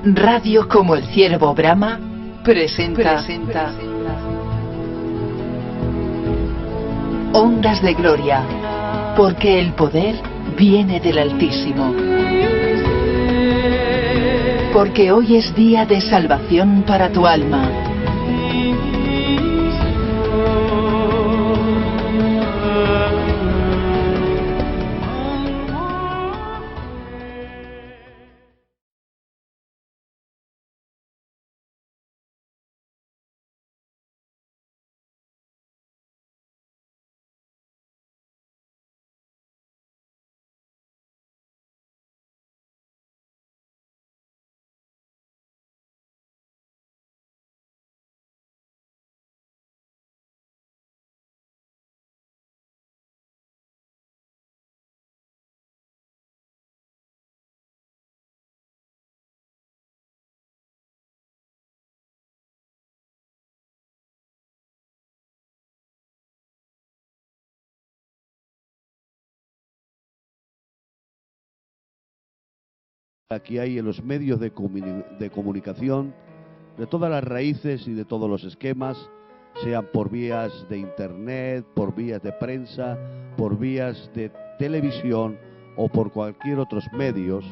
Radio como el ciervo brama presenta Ondas de Gloria, porque el poder viene del Altísimo. Porque hoy es día de salvación para tu alma. Aquí hay en los medios de comunicación de todas las raíces y de todos los esquemas, sean por vías de internet, por vías de prensa, por vías de televisión o por cualquier otros medios.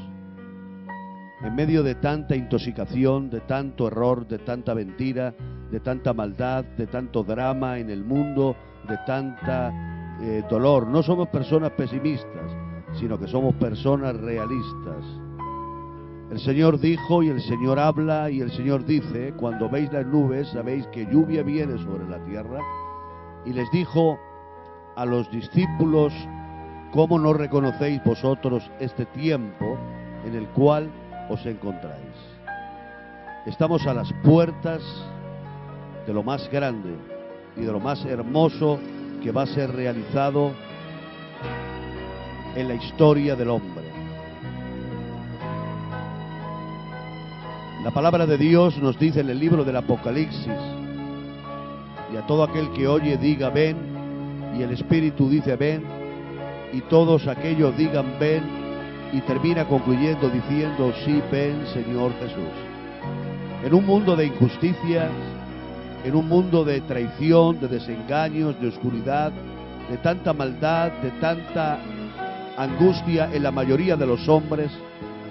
En medio de tanta intoxicación, de tanto error, de tanta mentira, de tanta maldad, de tanto drama en el mundo, de tanta dolor, no somos personas pesimistas, sino que somos personas realistas. El Señor dijo y el Señor habla y el Señor dice: cuando veis las nubes sabéis que lluvia viene sobre la tierra. Y les dijo a los discípulos: ¿cómo no reconocéis vosotros este tiempo en el cual os encontráis? Estamos a las puertas de lo más grande y de lo más hermoso que va a ser realizado en la historia del hombre. La palabra de Dios nos dice en el libro del Apocalipsis: y a todo aquel que oye diga ven, y el Espíritu dice ven, y todos aquellos digan ven, y termina concluyendo diciendo: sí, ven, Señor Jesús. En un mundo de injusticias, en un mundo de traición, de desengaños, de oscuridad, de tanta maldad, de tanta angustia en la mayoría de los hombres,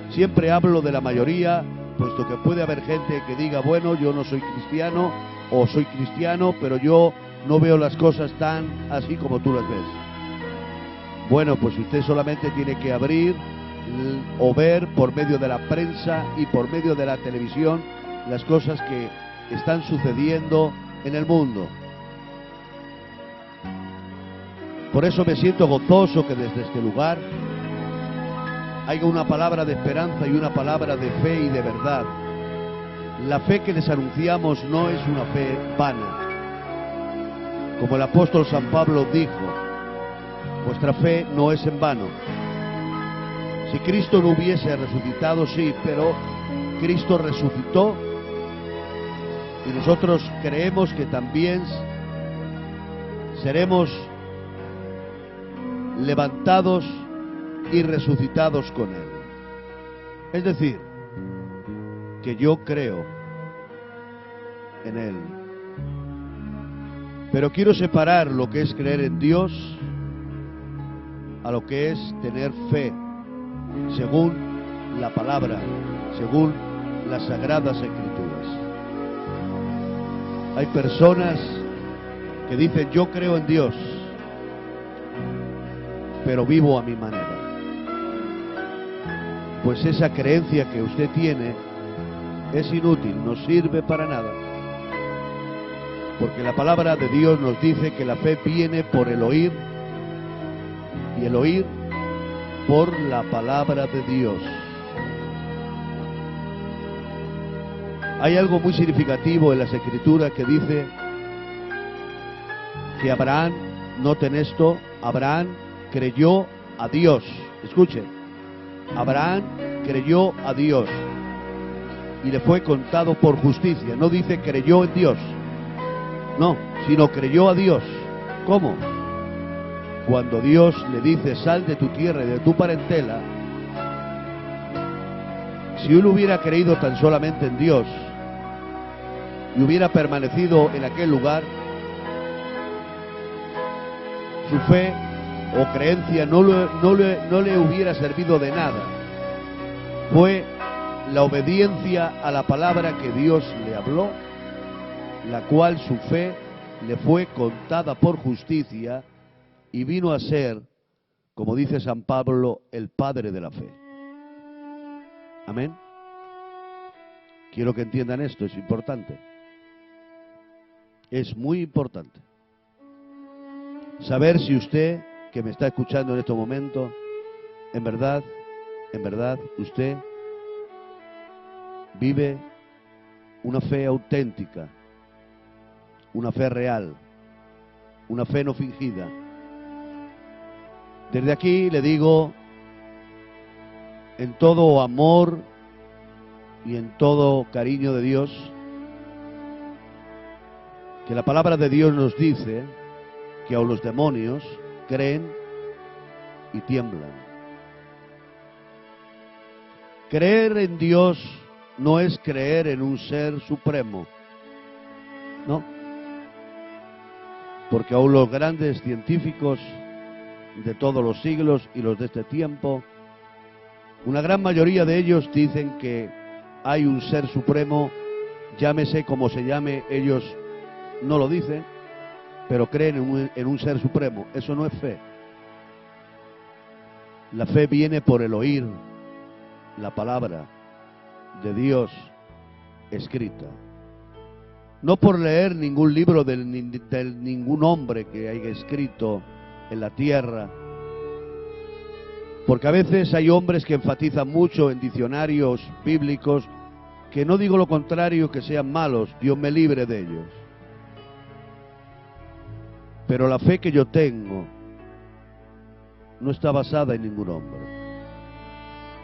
siempre hablo de la mayoría, puesto que puede haber gente que diga: bueno, yo no soy cristiano, o soy cristiano, pero yo no veo las cosas tan así como tú las ves. Bueno, pues usted solamente tiene que abrir o ver por medio de la prensa y por medio de la televisión las cosas que están sucediendo en el mundo. Por eso me siento gozoso que desde este lugar haya una palabra de esperanza y una palabra de fe y de verdad. La fe que les anunciamos no es una fe vana. Como el apóstol San Pablo dijo: vuestra fe no es en vano. Si Cristo no hubiese resucitado, sí, pero Cristo resucitó y nosotros creemos que también seremos levantados y resucitados con Él. Es decir, que yo creo en Él. Pero quiero separar lo que es creer en Dios a lo que es tener fe, según la palabra, según las Sagradas Escrituras. Hay personas que dicen: yo creo en Dios, pero vivo a mi manera. Pues esa creencia que usted tiene es inútil, no sirve para nada. Porque la palabra de Dios nos dice que la fe viene por el oír, y el oír por la palabra de Dios. Hay algo muy significativo en las Escrituras que dice que Abraham, noten esto, Abraham creyó a Dios. Escuchen: Abraham creyó a Dios y le fue contado por justicia. No dice creyó en Dios, no, sino creyó a Dios. ¿Cómo? Cuando Dios le dice: sal de tu tierra y de tu parentela, Si él hubiera creído tan solamente en Dios y hubiera permanecido en aquel lugar, su fe o creencia no le hubiera servido de nada. Fue la obediencia a la palabra que Dios le habló, la cual su fe le fue contada por justicia y vino a ser, como dice San Pablo, el padre de la fe. Amén. Quiero que entiendan esto, es importante. Es muy importante saber si usted, que me está escuchando en estos momentos, en verdad, usted vive una fe auténtica, una fe real, una fe no fingida. Desde aquí le digo, en todo amor y en todo cariño de Dios, que la palabra de Dios nos dice que aun los demonios creen y tiemblan. Creer en Dios no es creer en un ser supremo, no, porque aun los grandes científicos de todos los siglos y los de este tiempo, una gran mayoría de ellos dicen que hay un ser supremo, llámese como se llame, ellos no lo dicen, pero creen en un ser supremo. Eso no es fe. La fe viene por el oír la palabra de Dios escrita, no por leer ningún libro de ningún hombre que haya escrito en la tierra, porque a veces hay hombres que enfatizan mucho en diccionarios bíblicos, que no digo lo contrario, que sean malos, Dios me libre de ellos. Pero la fe que yo tengo no está basada en ningún hombre.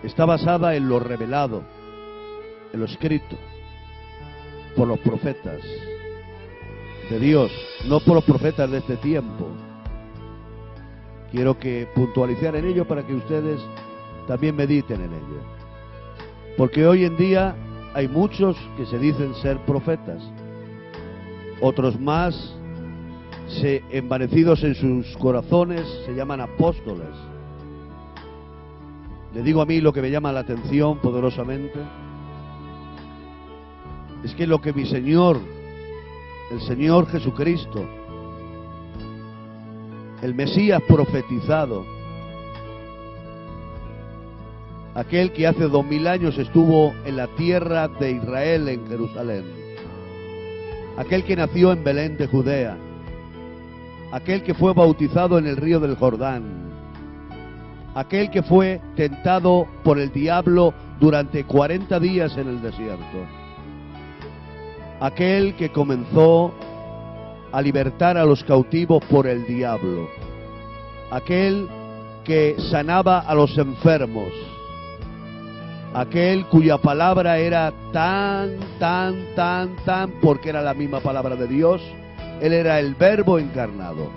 Está basada en lo revelado, en lo escrito, por los profetas de Dios, no por los profetas de este tiempo. Quiero que puntualizar en ello para que ustedes también mediten en ello. Porque hoy en día hay muchos que se dicen ser profetas, otros más, envanecidos en sus corazones, se llaman apóstoles. Le digo a mí lo que me llama la atención poderosamente, es que lo que mi Señor, el Señor Jesucristo, el Mesías profetizado, aquel que hace 2000 años estuvo en la tierra de Israel, en Jerusalén, aquel que nació en Belén de Judea, aquel que fue bautizado en el río del Jordán, aquel que fue tentado por el diablo durante 40 días en el desierto, aquel que comenzó a libertar a los cautivos por el diablo, aquel que sanaba a los enfermos, aquel cuya palabra era tan, porque era la misma palabra de Dios. Él era el Verbo encarnado.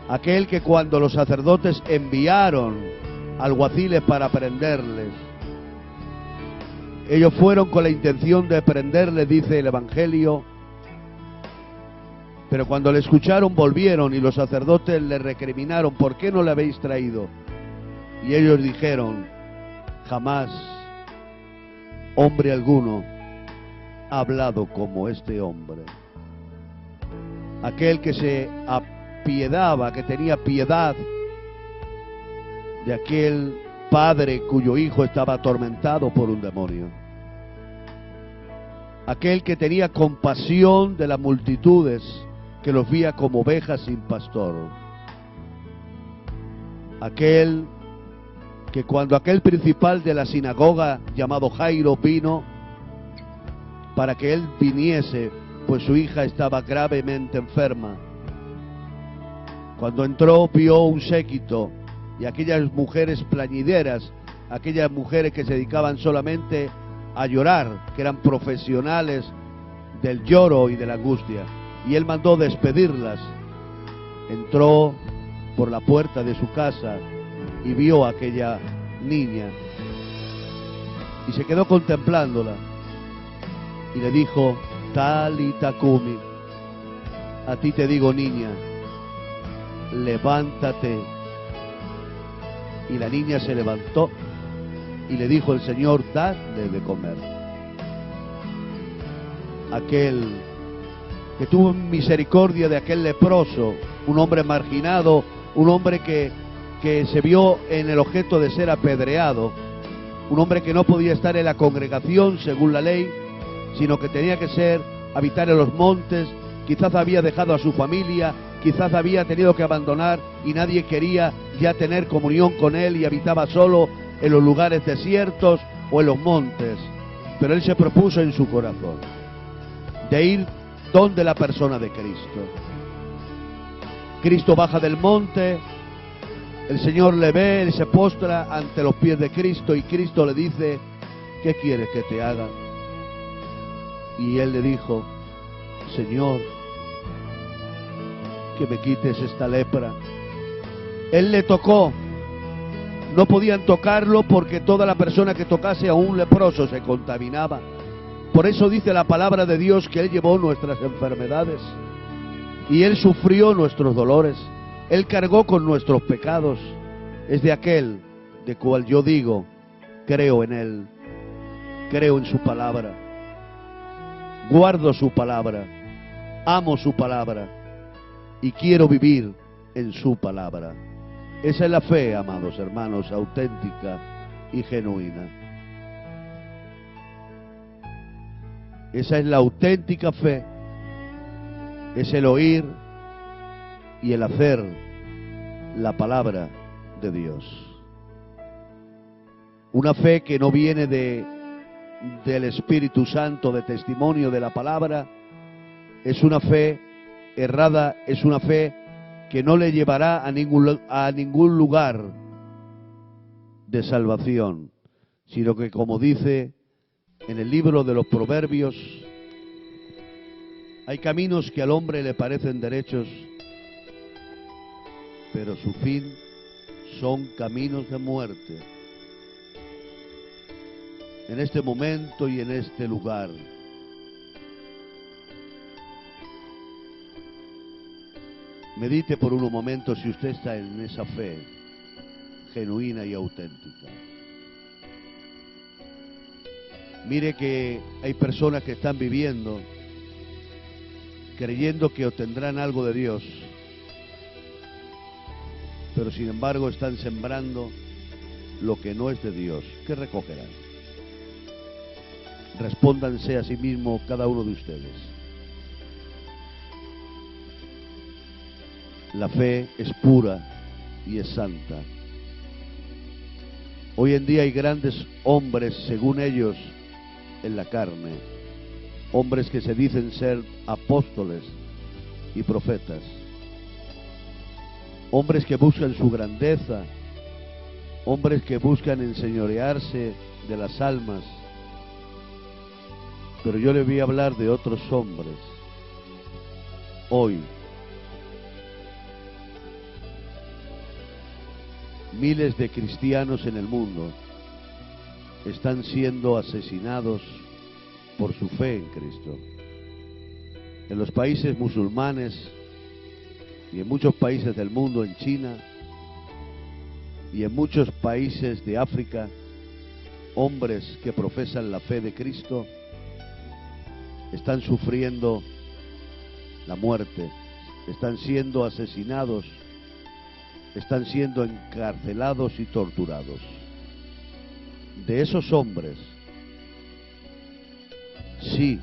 Aquel que cuando los sacerdotes enviaron alguaciles para prenderles, ellos fueron con la intención de prenderles, dice el Evangelio, pero cuando le escucharon volvieron y los sacerdotes le recriminaron: ¿por qué no le habéis traído? Y ellos dijeron: jamás hombre alguno ha hablado como este hombre. Aquel que se apiedaba, que tenía piedad de aquel padre cuyo hijo estaba atormentado por un demonio. Aquel que tenía compasión de las multitudes, que los veía como ovejas sin pastor. Aquel que cuando aquel principal de la sinagoga llamado Jairo vino para que él viniese, pues su hija estaba gravemente enferma. Cuando entró vio un séquito y aquellas mujeres plañideras, aquellas mujeres que se dedicaban solamente a llorar, que eran profesionales del lloro y de la angustia, y él mandó despedirlas. Entró por la puerta de su casa y vio a aquella niña y se quedó contemplándola y le dijo: Talita cumi, a ti te digo, niña, levántate. Y la niña se levantó y le dijo el Señor: dadle de comer. Aquel que tuvo misericordia de aquel leproso, un hombre marginado, un hombre que se vio en el objeto de ser apedreado, un hombre que no podía estar en la congregación según la ley, sino que tenía que habitar en los montes, quizás había dejado a su familia, quizás había tenido que abandonar y nadie quería ya tener comunión con él y habitaba solo en los lugares desiertos o en los montes. Pero él se propuso en su corazón de ir donde la persona de Cristo. Cristo baja del monte, el Señor le ve, él se postra ante los pies de Cristo y Cristo le dice: ¿qué quieres que te haga? Y él le dijo: Señor, que me quites esta lepra. Él le tocó, no podían tocarlo porque toda la persona que tocase a un leproso se contaminaba. Por eso dice la palabra de Dios que Él llevó nuestras enfermedades y Él sufrió nuestros dolores, Él cargó con nuestros pecados. Es de aquel de cual yo digo: creo en Él, creo en su palabra, guardo su palabra, amo su palabra y quiero vivir en su palabra. Esa es la fe, amados hermanos, auténtica y genuina. Esa es la auténtica fe, es el oír y el hacer la palabra de Dios. Una fe que no viene del Espíritu Santo, de testimonio de la palabra, es una fe errada, es una fe que no le llevará a ningún lugar de salvación, sino que, como dice en el libro de los Proverbios, hay caminos que al hombre le parecen derechos, pero su fin son caminos de muerte. En este momento y en este lugar, medite por unos momentos si usted está en esa fe genuina y auténtica. Mire que hay personas que están viviendo creyendo que obtendrán algo de Dios, pero sin embargo están sembrando lo que no es de Dios. ¿Qué recogerán? Respóndanse a sí mismos cada uno de ustedes. La fe es pura y es santa. Hoy en día hay grandes hombres, según ellos, en la carne, hombres que se dicen ser apóstoles y profetas, hombres que buscan su grandeza, hombres que buscan enseñorearse de las almas. Pero yo le voy a hablar de otros hombres. Hoy, miles de cristianos en el mundo están siendo asesinados por su fe en Cristo. En los países musulmanes y en muchos países del mundo, en China y en muchos países de África, hombres que profesan la fe de Cristo están sufriendo la muerte, están siendo asesinados, están siendo encarcelados y torturados. De esos hombres, sí,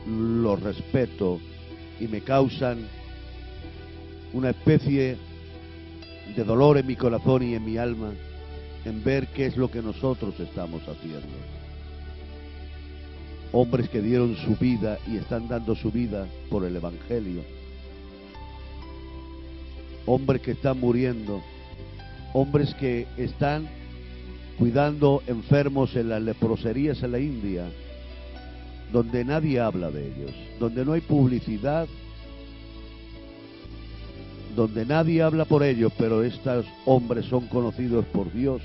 los respeto y me causan una especie de dolor en mi corazón y en mi alma en ver qué es lo que nosotros estamos haciendo. Hombres que dieron su vida y están dando su vida por el Evangelio. Hombres que están muriendo. Hombres que están cuidando enfermos en las leproserías en la India, donde nadie habla de ellos, donde no hay publicidad, donde nadie habla por ellos, pero estos hombres son conocidos por Dios.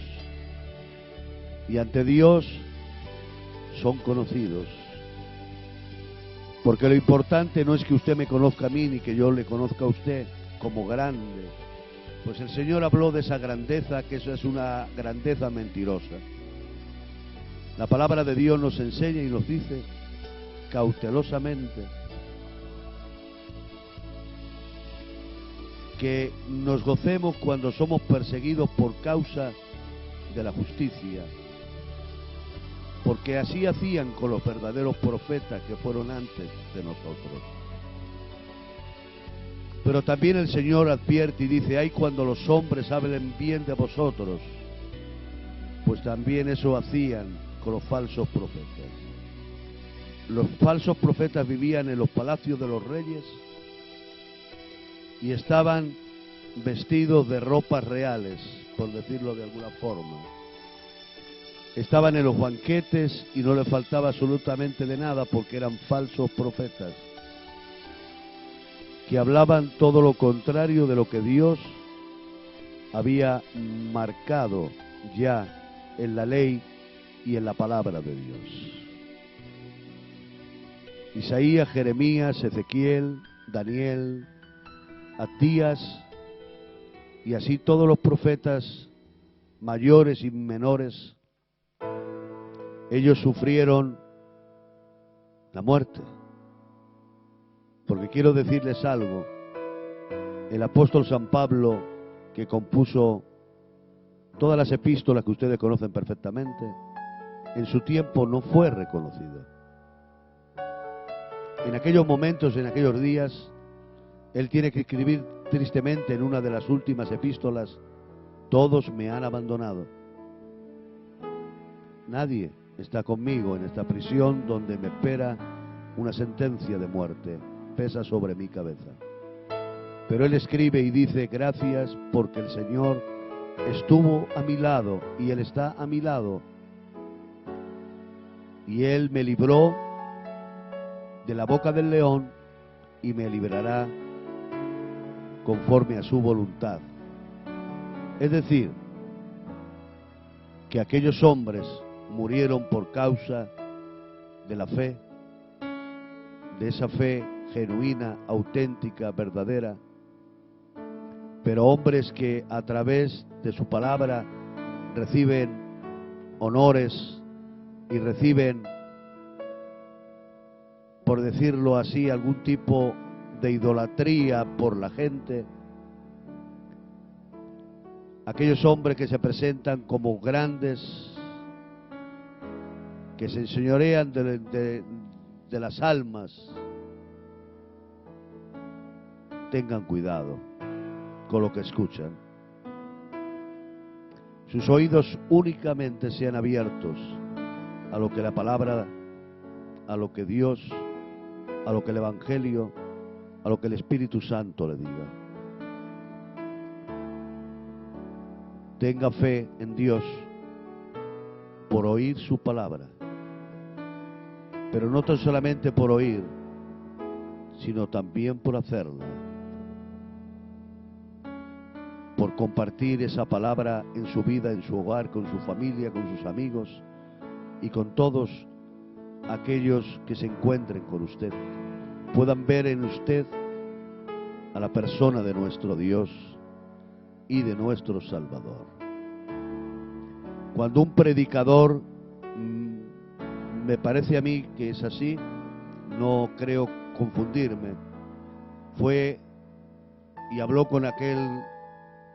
Y ante Dios son conocidos. Porque lo importante no es que usted me conozca a mí ni que yo le conozca a usted como grande. Pues el Señor habló de esa grandeza, que eso es una grandeza mentirosa. La palabra de Dios nos enseña y nos dice cautelosamente que nos gocemos cuando somos perseguidos por causa de la justicia, porque así hacían con los verdaderos profetas que fueron antes de nosotros. Pero también el Señor advierte y dice: ay, cuando los hombres hablen bien de vosotros, pues también eso hacían con los falsos profetas. Los falsos profetas vivían en los palacios de los reyes y estaban vestidos de ropas reales, por decirlo de alguna forma. Estaban en los banquetes y no les faltaba absolutamente de nada, porque eran falsos profetas que hablaban todo lo contrario de lo que Dios había marcado ya en la ley y en la palabra de Dios. Isaías, Jeremías, Ezequiel, Daniel, Abdías y así todos los profetas mayores y menores, ellos sufrieron la muerte. Porque quiero decirles algo, el apóstol San Pablo, que compuso todas las epístolas que ustedes conocen perfectamente, en su tiempo no fue reconocido. En aquellos momentos, en aquellos días, él tiene que escribir tristemente en una de las últimas epístolas: todos me han abandonado. Nadie está conmigo en esta prisión donde me espera una sentencia de muerte. Pesa sobre mi cabeza. Pero él escribe y dice: gracias porque el Señor estuvo a mi lado y Él está a mi lado. Y Él me libró de la boca del león y me librará conforme a su voluntad. Es decir, que aquellos hombres murieron por causa de la fe, de esa fe genuina, auténtica, verdadera, pero hombres que a través de su palabra reciben honores y reciben, por decirlo así, algún tipo de idolatría por la gente. Aquellos hombres que se presentan como grandes, que se enseñorean de las almas. Tengan cuidado con lo que escuchan. Sus oídos únicamente sean abiertos a lo que la palabra, a lo que Dios, a lo que el Evangelio, a lo que el Espíritu Santo le diga. Tenga fe en Dios por oír su palabra, pero no tan solamente por oír, sino también por hacerla, por compartir esa palabra en su vida, en su hogar, con su familia, con sus amigos y con todos aquellos que se encuentren con usted, puedan ver en usted a la persona de nuestro Dios y de nuestro Salvador. Cuando un predicador, me parece a mí que es así, no creo confundirme, fue y habló con aquel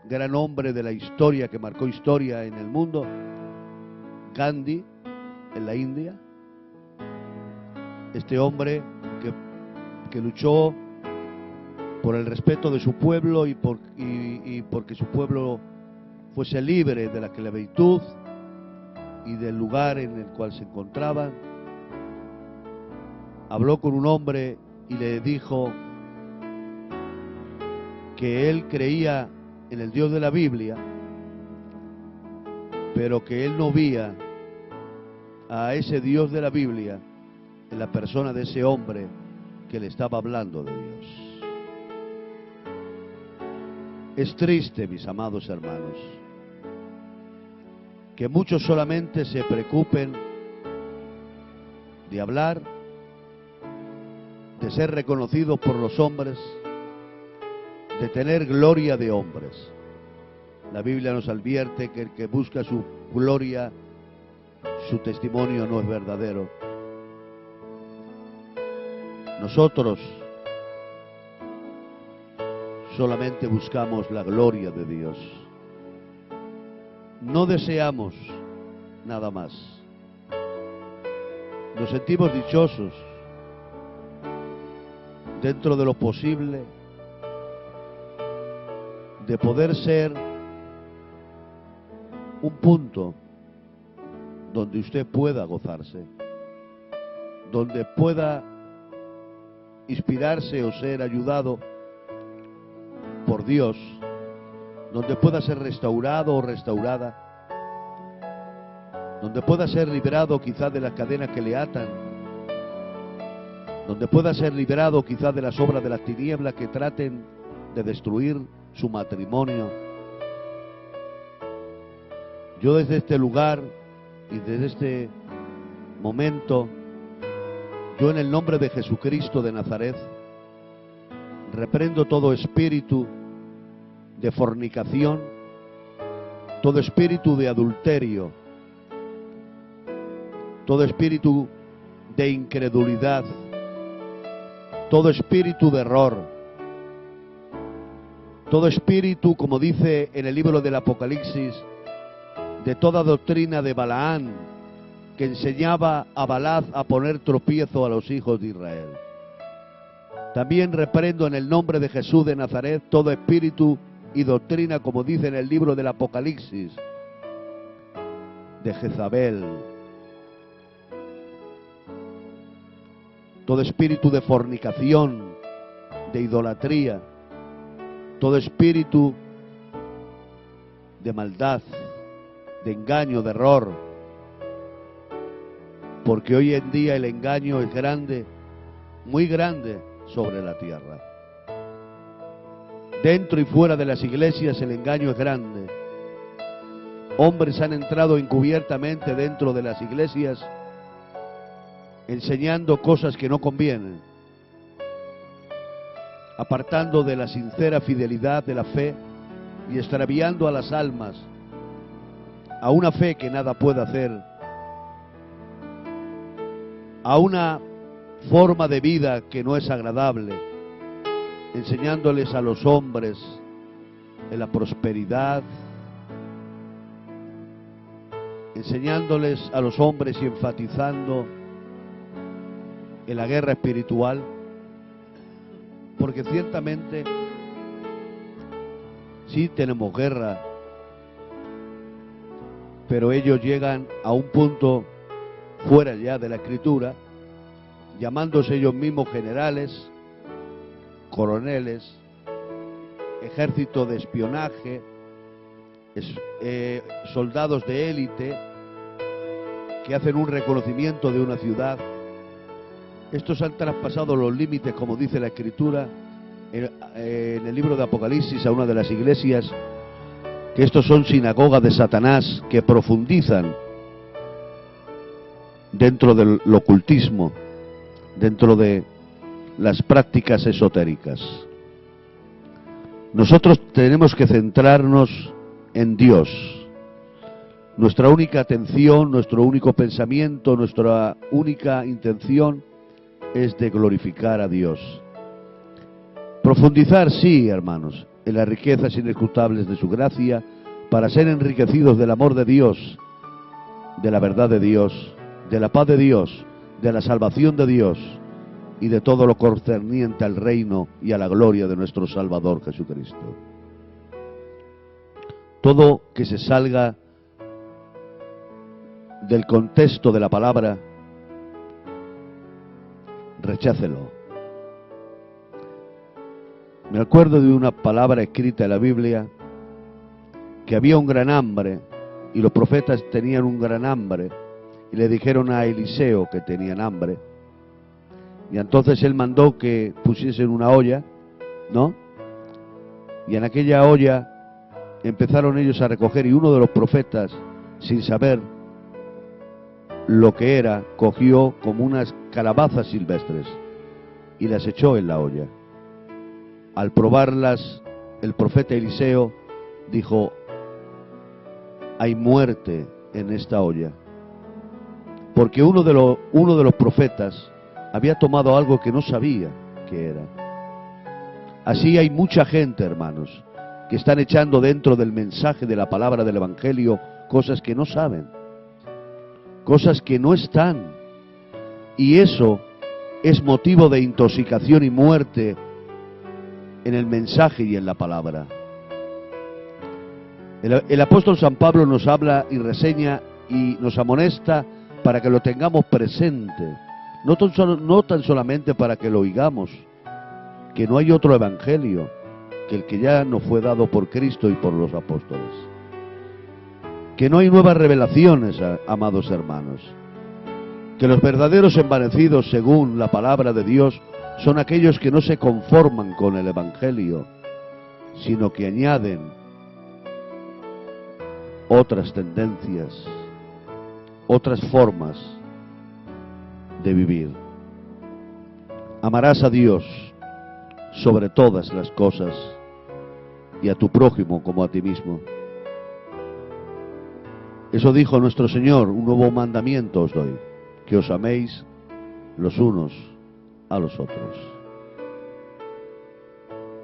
gran hombre de la historia que marcó historia en el mundo, Gandhi, en la India, este hombre que luchó por el respeto de su pueblo y porque su pueblo fuese libre de la esclavitud y del lugar en el cual se encontraba. Habló con un hombre y le dijo que él creía en el Dios de la Biblia, pero que él no veía a ese Dios de la Biblia en la persona de ese hombre que le estaba hablando de Dios. Es triste, mis amados hermanos, que muchos solamente se preocupen de hablar, de ser reconocido por los hombres, de tener gloria de hombres. La Biblia nos advierte que el que busca su gloria, su testimonio no es verdadero. Nosotros solamente buscamos la gloria de Dios. No deseamos nada más. Nos sentimos dichosos dentro de lo posible de poder ser un punto donde usted pueda gozarse, donde pueda inspirarse o ser ayudado por Dios, donde pueda ser restaurado o restaurada, donde pueda ser liberado quizás de las cadenas que le atan, donde pueda ser liberado quizás de las obras de las tinieblas que traten de destruir su matrimonio. Yo desde este lugar y desde este momento, yo en el nombre de Jesucristo de Nazaret, reprendo todo espíritu de fornicación, todo espíritu de adulterio, todo espíritu de incredulidad, todo espíritu de error, todo espíritu, como dice en el libro del Apocalipsis, de toda doctrina de Balaán, que enseñaba a Balac a poner tropiezo a los hijos de Israel. También reprendo en el nombre de Jesús de Nazaret todo espíritu y doctrina, como dice en el libro del Apocalipsis, de Jezabel. Todo espíritu de fornicación, de idolatría, todo espíritu de maldad, de engaño, de error, porque hoy en día el engaño es grande, muy grande sobre la tierra. Dentro y fuera de las iglesias el engaño es grande. Hombres han entrado encubiertamente dentro de las iglesias enseñando cosas que no convienen, apartando de la sincera fidelidad de la fe y extraviando a las almas a una fe que nada puede hacer, a una forma de vida que no es agradable, enseñándoles a los hombres en la prosperidad, enseñándoles a los hombres y enfatizando en la guerra espiritual, porque ciertamente sí tenemos guerra, pero ellos llegan a un punto fuera ya de la Escritura, llamándose ellos mismos generales, coroneles, ejército de espionaje, soldados de élite que hacen un reconocimiento de una ciudad. Estos han traspasado los límites, como dice la Escritura en el libro de Apocalipsis, a una de las iglesias, que estos son sinagogas de Satanás que profundizan dentro del ocultismo, dentro de las prácticas esotéricas. Nosotros tenemos que centrarnos en Dios. Nuestra única atención, nuestro único pensamiento, nuestra única intención es de glorificar a Dios. Profundizar, sí, hermanos, en las riquezas inescrutables de su gracia, para ser enriquecidos del amor de Dios, de la verdad de Dios, de la paz de Dios, de la salvación de Dios y de todo lo concerniente al reino y a la gloria de nuestro Salvador Jesucristo. Todo que se salga del contexto de la palabra, rechácelo. Me acuerdo de una palabra escrita en la Biblia, que había un gran hambre, y los profetas tenían un gran hambre, y le dijeron a Eliseo que tenían hambre, y entonces él mandó que pusiesen una olla, ¿no? Y en aquella olla empezaron ellos a recoger, y uno de los profetas, sin saber, lo que era, cogió como unas calabazas silvestres y las echó en la olla. Al probarlas, el profeta Eliseo dijo: hay muerte en esta olla, porque uno de los profetas había tomado algo que no sabía que era. Así hay mucha gente, hermanos, que están echando dentro del mensaje de la palabra del Evangelio cosas que no saben, cosas que no están, y eso es motivo de intoxicación y muerte en el mensaje y en la palabra. El apóstol San Pablo nos habla y reseña y nos amonesta para que lo tengamos presente, no tan solamente para que lo oigamos, que no hay otro evangelio que el que ya nos fue dado por Cristo y por los apóstoles, que no hay nuevas revelaciones, amados hermanos, que los verdaderos envanecidos según la palabra de Dios son aquellos que no se conforman con el evangelio, sino que añaden otras tendencias, otras formas de vivir. Amarás a Dios sobre todas las cosas y a tu prójimo como a ti mismo. Eso dijo nuestro Señor: un nuevo mandamiento os doy, que os améis los unos a los otros.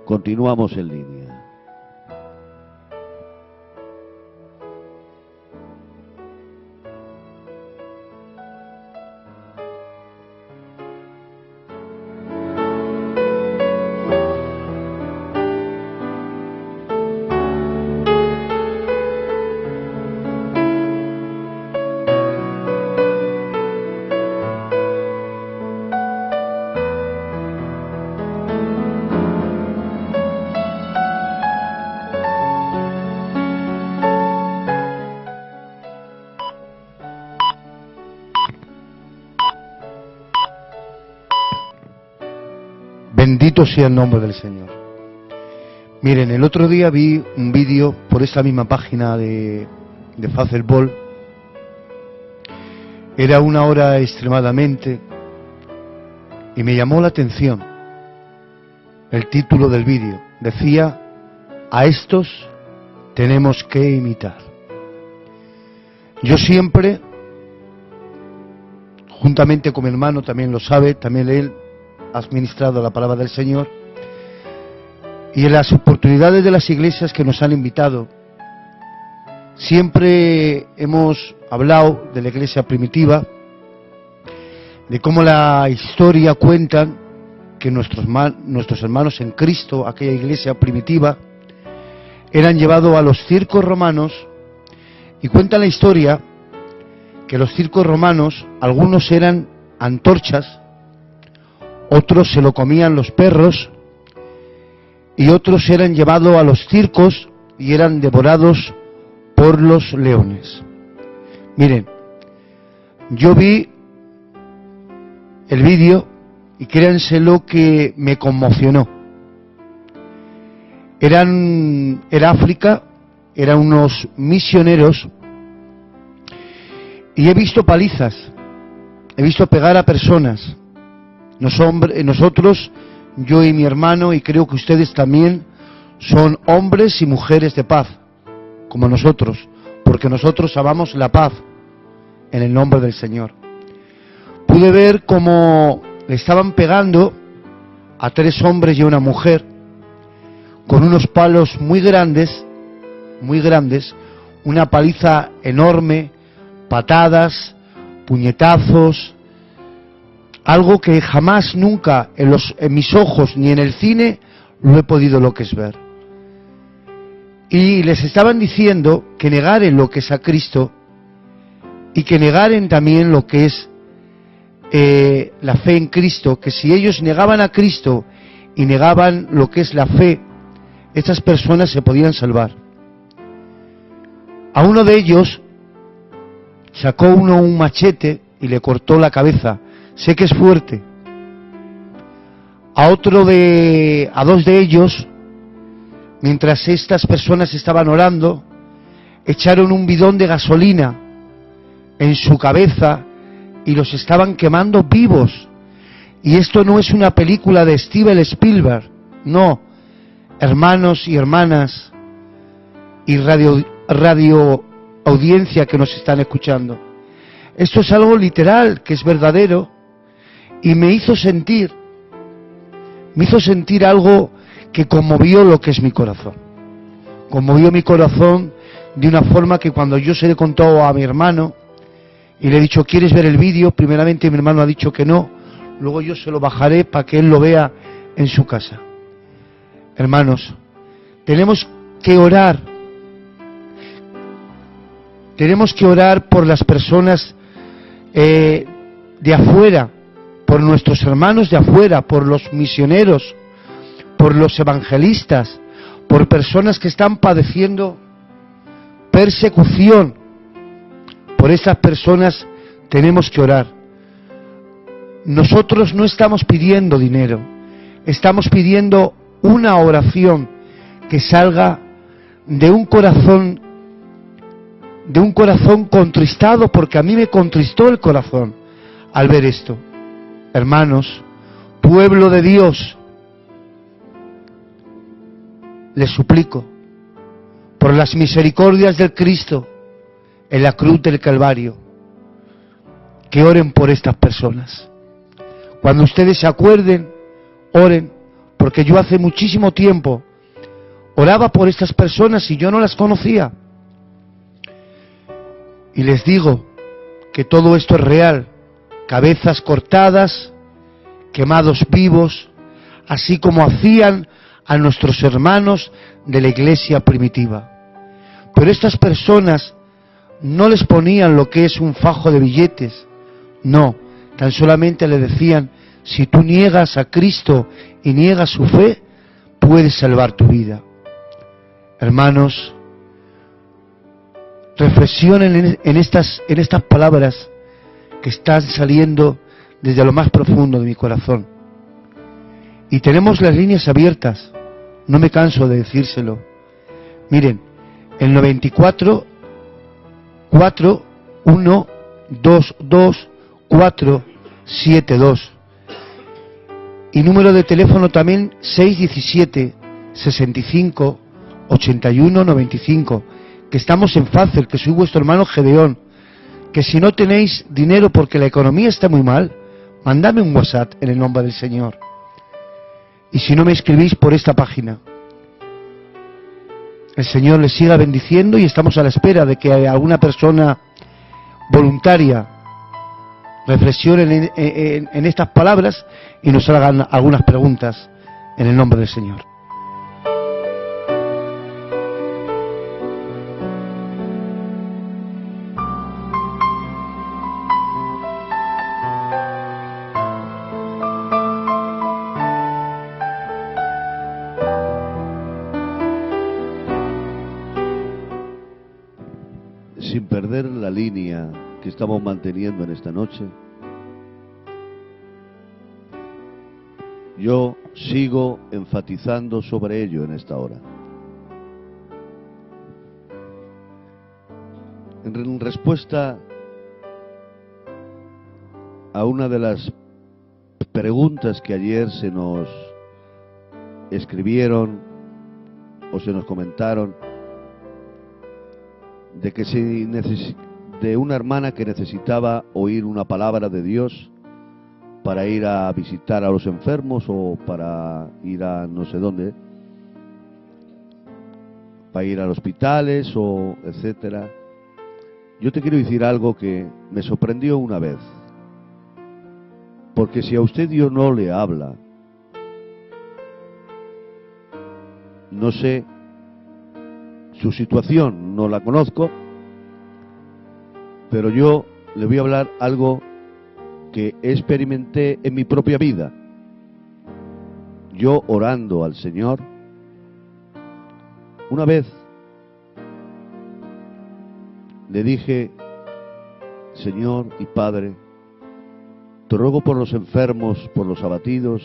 Continuamos en línea. Bendito sea el nombre del Señor. Miren, el otro día vi un vídeo por esta misma página de Facebook. Era una hora extremadamente y me llamó la atención el título del vídeo. Decía: a estos tenemos que imitar. Yo siempre, juntamente con mi hermano, también lo sabe, también él ha administrado la palabra del Señor, y en las oportunidades de las iglesias que nos han invitado, siempre hemos hablado de la iglesia primitiva, de cómo la historia cuenta que nuestros hermanos en Cristo, aquella iglesia primitiva, eran llevados a los circos romanos, y cuenta la historia que los circos romanos, algunos eran antorchas, otros se lo comían los perros, y otros eran llevados a los circos y eran devorados por los leones. Miren, yo vi el vídeo y créanse lo que me conmocionó. Era África, eran unos misioneros, y he visto palizas, he visto pegar a personas. Nosotros, yo y mi hermano, y creo que ustedes también, son hombres y mujeres de paz, como nosotros, porque nosotros amamos la paz en el nombre del Señor. Pude ver cómo le estaban pegando a 3 hombres y a una mujer con unos palos muy grandes, una paliza enorme, patadas, puñetazos, algo que jamás, nunca, en mis ojos ni en el cine lo he podido lo que es ver. Y les estaban diciendo que negaren lo que es a Cristo y que negaren también lo que es la fe en Cristo, que si ellos negaban a Cristo y negaban lo que es la fe, estas personas se podían salvar. A uno de ellos sacó un machete y le cortó la cabeza. Sé que es fuerte. A 2 de ellos, mientras estas personas estaban orando, echaron un bidón de gasolina en su cabeza y los estaban quemando vivos. Y esto no es una película de Steven Spielberg, no, hermanos y hermanas y radio audiencia que nos están escuchando. Esto es algo literal, que es verdadero, y me hizo sentir algo que conmovió lo que es mi corazón. Conmovió mi corazón de una forma que cuando yo se le he contado a mi hermano y le he dicho, ¿quieres ver el vídeo? Primeramente mi hermano ha dicho que no, luego yo se lo bajaré para que él lo vea en su casa. Hermanos, tenemos que orar. Tenemos que orar por las personas de afuera, por nuestros hermanos de afuera, por los misioneros, por los evangelistas, por personas que están padeciendo persecución. Por esas personas tenemos que orar. Nosotros no estamos pidiendo dinero, estamos pidiendo una oración que salga de un corazón contristado, porque a mí me contristó el corazón al ver esto. Hermanos, pueblo de Dios, les suplico, por las misericordias del Cristo en la cruz del Calvario, que oren por estas personas. Cuando ustedes se acuerden, oren, porque yo hace muchísimo tiempo oraba por estas personas y yo no las conocía. Y les digo que todo esto es real. Cabezas cortadas, quemados vivos, así como hacían a nuestros hermanos de la iglesia primitiva. Pero estas personas no les ponían lo que es un fajo de billetes, no, tan solamente le decían, si tú niegas a Cristo y niegas su fe, puedes salvar tu vida. Hermanos, reflexionen en estas palabras que están saliendo desde lo más profundo de mi corazón. Y tenemos las líneas abiertas, no me canso de decírselo. Miren, el 94 41 22 472 y número de teléfono también 617 65 81 95, que estamos en Fácil, que soy vuestro hermano Gedeón, que si no tenéis dinero porque la economía está muy mal, mandadme un WhatsApp en el nombre del Señor. Y si no, me escribís por esta página. El Señor les siga bendiciendo y estamos a la espera de que alguna persona voluntaria reflexione en estas palabras y nos hagan algunas preguntas en el nombre del Señor. Sin perder la línea que estamos manteniendo en esta noche, yo sigo enfatizando sobre ello en esta hora. En respuesta a una de las preguntas que ayer se nos escribieron o se nos comentaron, de una hermana que necesitaba oír una palabra de Dios para ir a visitar a los enfermos o para ir a no sé dónde, para ir a los hospitales o etcétera. Yo te quiero decir algo que me sorprendió una vez, porque si a usted Dios no le habla, no sé su situación, no la conozco, pero yo le voy a hablar algo que experimenté en mi propia vida. Yo orando al Señor, una vez le dije, Señor y Padre, te ruego por los enfermos, por los abatidos,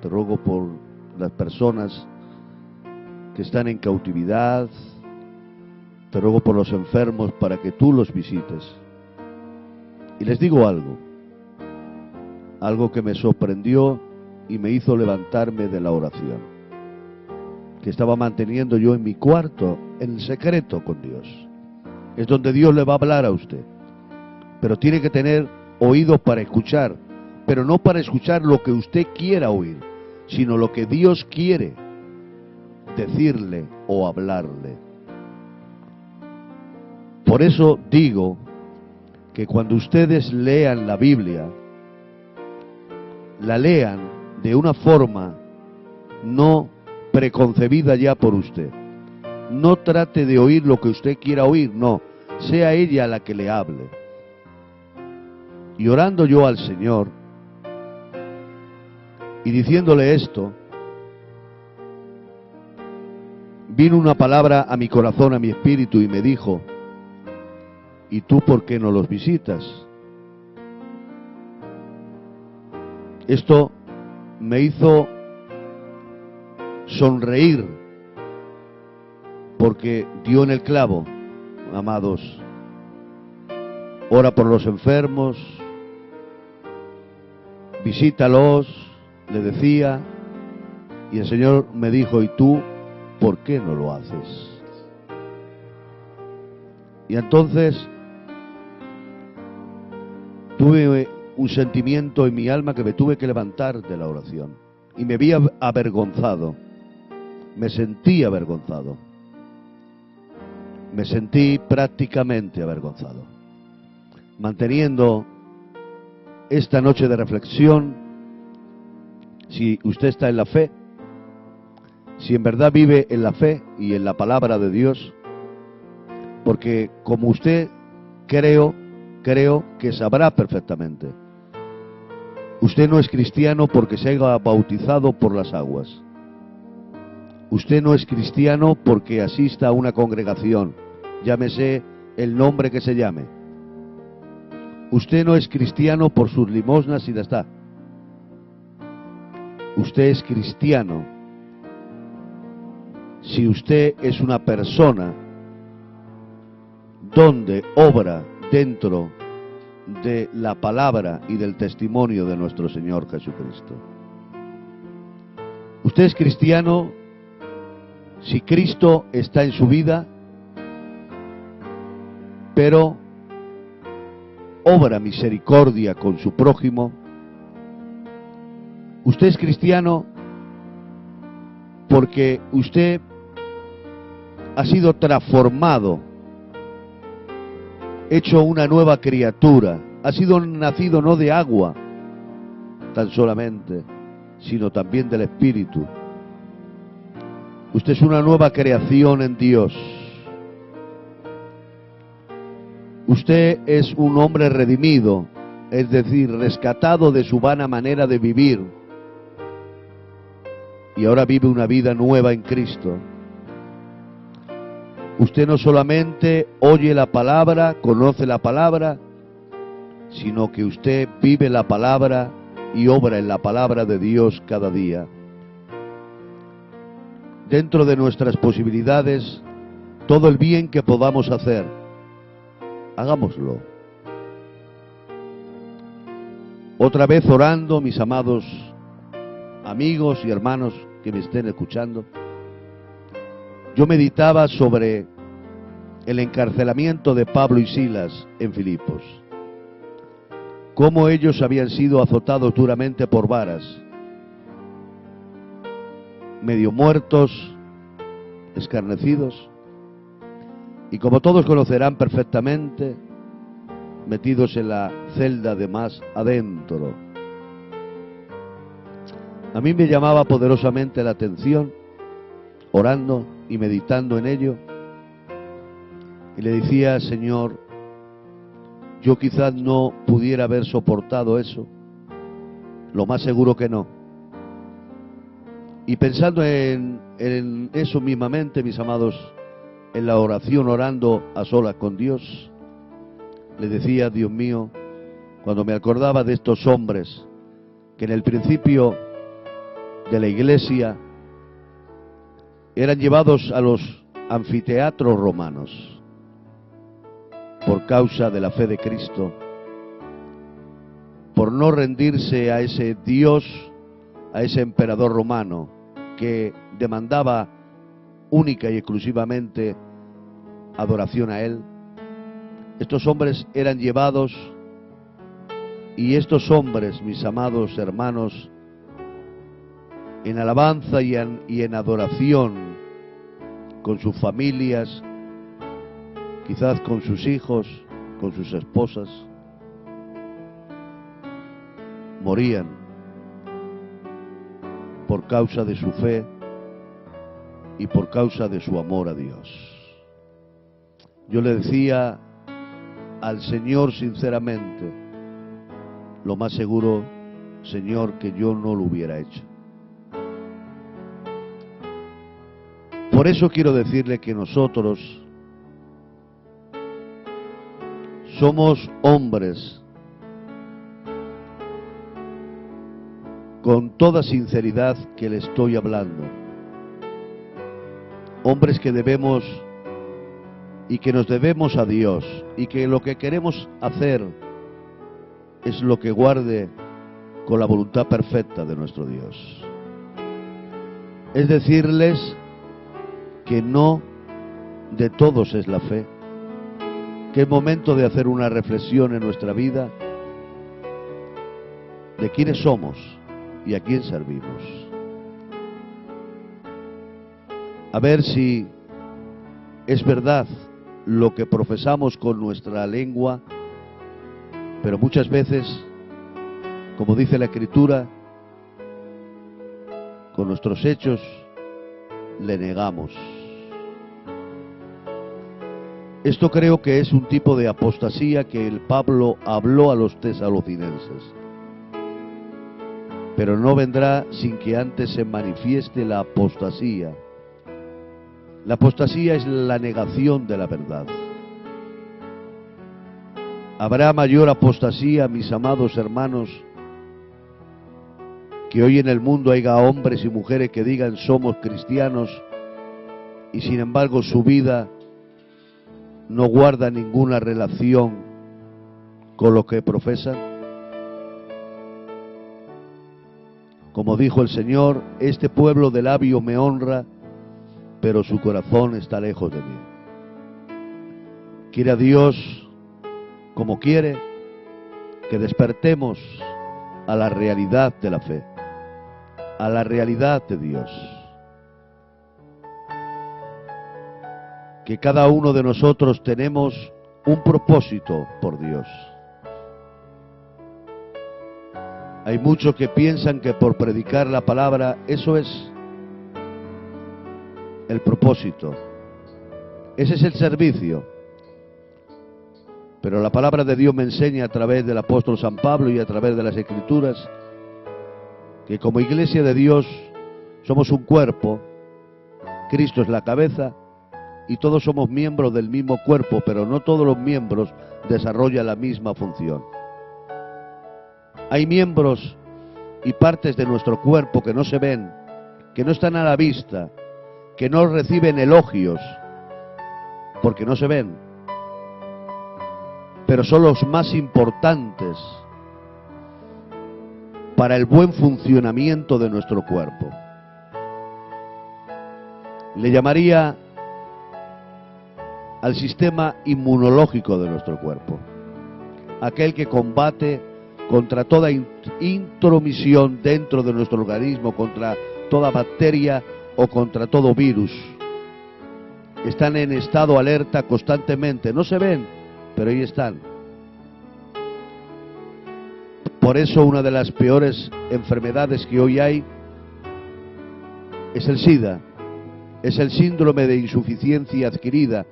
te ruego por las personas que están en cautividad, te ruego por los enfermos para que tú los visites. Y les digo algo que me sorprendió y me hizo levantarme de la oración, que estaba manteniendo yo en mi cuarto, en secreto con Dios. Es donde Dios le va a hablar a usted, pero tiene que tener oídos para escuchar, pero no para escuchar lo que usted quiera oír, sino lo que Dios quiere decirle o hablarle. Por eso digo que cuando ustedes lean la Biblia, la lean de una forma no preconcebida ya por usted. No trate de oír lo que usted quiera oír, no, sea ella la que le hable. Y orando yo al Señor y diciéndole esto, vino una palabra a mi corazón, a mi espíritu, y me dijo: ¿y tú por qué no los visitas? Esto me hizo sonreír, porque dio en el clavo, amados. Ora por los enfermos, visítalos, le decía, y el Señor me dijo: ¿y tú por qué no lo haces? Y entonces tuve un sentimiento en mi alma que me tuve que levantar de la oración, y me vi avergonzado, me sentí avergonzado, me sentí prácticamente avergonzado, manteniendo esta noche de reflexión. Si usted está en la fe, si en verdad vive en la fe y en la palabra de Dios, porque como usted creo que sabrá perfectamente, usted no es cristiano porque se haya bautizado por las aguas. Usted no es cristiano porque asista a una congregación, llámese el nombre que se llame. Usted no es cristiano por sus limosnas y ya está. Usted es cristiano si usted es una persona donde obra dentro de la palabra y del testimonio de nuestro Señor Jesucristo. Usted es cristiano si Cristo está en su vida, pero obra misericordia con su prójimo. Usted es cristiano porque usted ha sido transformado, hecho una nueva criatura, ha sido nacido no de agua tan solamente, sino también del Espíritu. Usted es una nueva creación en Dios. Usted es un hombre redimido, es decir, rescatado de su vana manera de vivir, y ahora vive una vida nueva en Cristo. Usted no solamente oye la palabra, conoce la palabra, sino que usted vive la palabra y obra en la palabra de Dios cada día. Dentro de nuestras posibilidades, todo el bien que podamos hacer, hagámoslo. Otra vez orando, mis amados amigos y hermanos que me estén escuchando, yo meditaba sobre el encarcelamiento de Pablo y Silas en Filipos, cómo ellos habían sido azotados duramente por varas, medio muertos, escarnecidos, y como todos conocerán perfectamente, metidos en la celda de más adentro. A mí me llamaba poderosamente la atención, orando y meditando en ello, y le decía: Señor, yo quizás no pudiera haber soportado eso, lo más seguro que no. Y pensando en eso mismamente, mis amados, en la oración, orando a solas con Dios, le decía: Dios mío, cuando me acordaba de estos hombres que en el principio de la iglesia eran llevados a los anfiteatros romanos por causa de la fe de Cristo, por no rendirse a ese Dios, a ese emperador romano que demandaba única y exclusivamente adoración a él, estos hombres eran llevados, y estos hombres, mis amados hermanos, en alabanza y en adoración con sus familias, quizás con sus hijos, con sus esposas, morían por causa de su fe y por causa de su amor a Dios. Yo le decía al Señor sinceramente, lo más seguro, Señor, que yo no lo hubiera hecho. Por eso quiero decirle que nosotros somos hombres con toda sinceridad que le estoy hablando, hombres que debemos y que nos debemos a Dios, y que lo que queremos hacer es lo que guarde con la voluntad perfecta de nuestro Dios. Es decirles que no de todos es la fe, que es momento de hacer una reflexión en nuestra vida de quiénes somos y a quién servimos. A ver si es verdad lo que profesamos con nuestra lengua, pero muchas veces, como dice la Escritura, con nuestros hechos le negamos. Esto creo que es un tipo de apostasía que el Pablo habló a los tesalonicenses, pero no vendrá sin que antes se manifieste la apostasía. La apostasía es la negación de la verdad. ¿Habrá mayor apostasía, mis amados hermanos, que hoy en el mundo haya hombres y mujeres que digan somos cristianos y sin embargo su vida no guarda ninguna relación con lo que profesan? Como dijo el Señor, este pueblo de labio me honra, pero su corazón está lejos de mí. Quiere a Dios, como quiere, que despertemos a la realidad de la fe, a la realidad de Dios. Que cada uno de nosotros tenemos un propósito por Dios. Hay muchos que piensan que por predicar la palabra, eso es el propósito. Ese es el servicio. Pero la palabra de Dios me enseña a través del apóstol San Pablo y a través de las Escrituras que como iglesia de Dios somos un cuerpo, Cristo es la cabeza y todos somos miembros del mismo cuerpo, pero no todos los miembros desarrollan la misma función. Hay miembros y partes de nuestro cuerpo que no se ven, que no están a la vista, que no reciben elogios, porque no se ven, pero son los más importantes para el buen funcionamiento de nuestro cuerpo. Le llamaría al sistema inmunológico de nuestro cuerpo, aquel que combate contra toda intromisión dentro de nuestro organismo, contra toda bacteria o contra todo virus. Están en estado alerta constantemente, no se ven, pero ahí están. Por eso una de las peores enfermedades que hoy hay es el SIDA, es el síndrome de insuficiencia adquirida,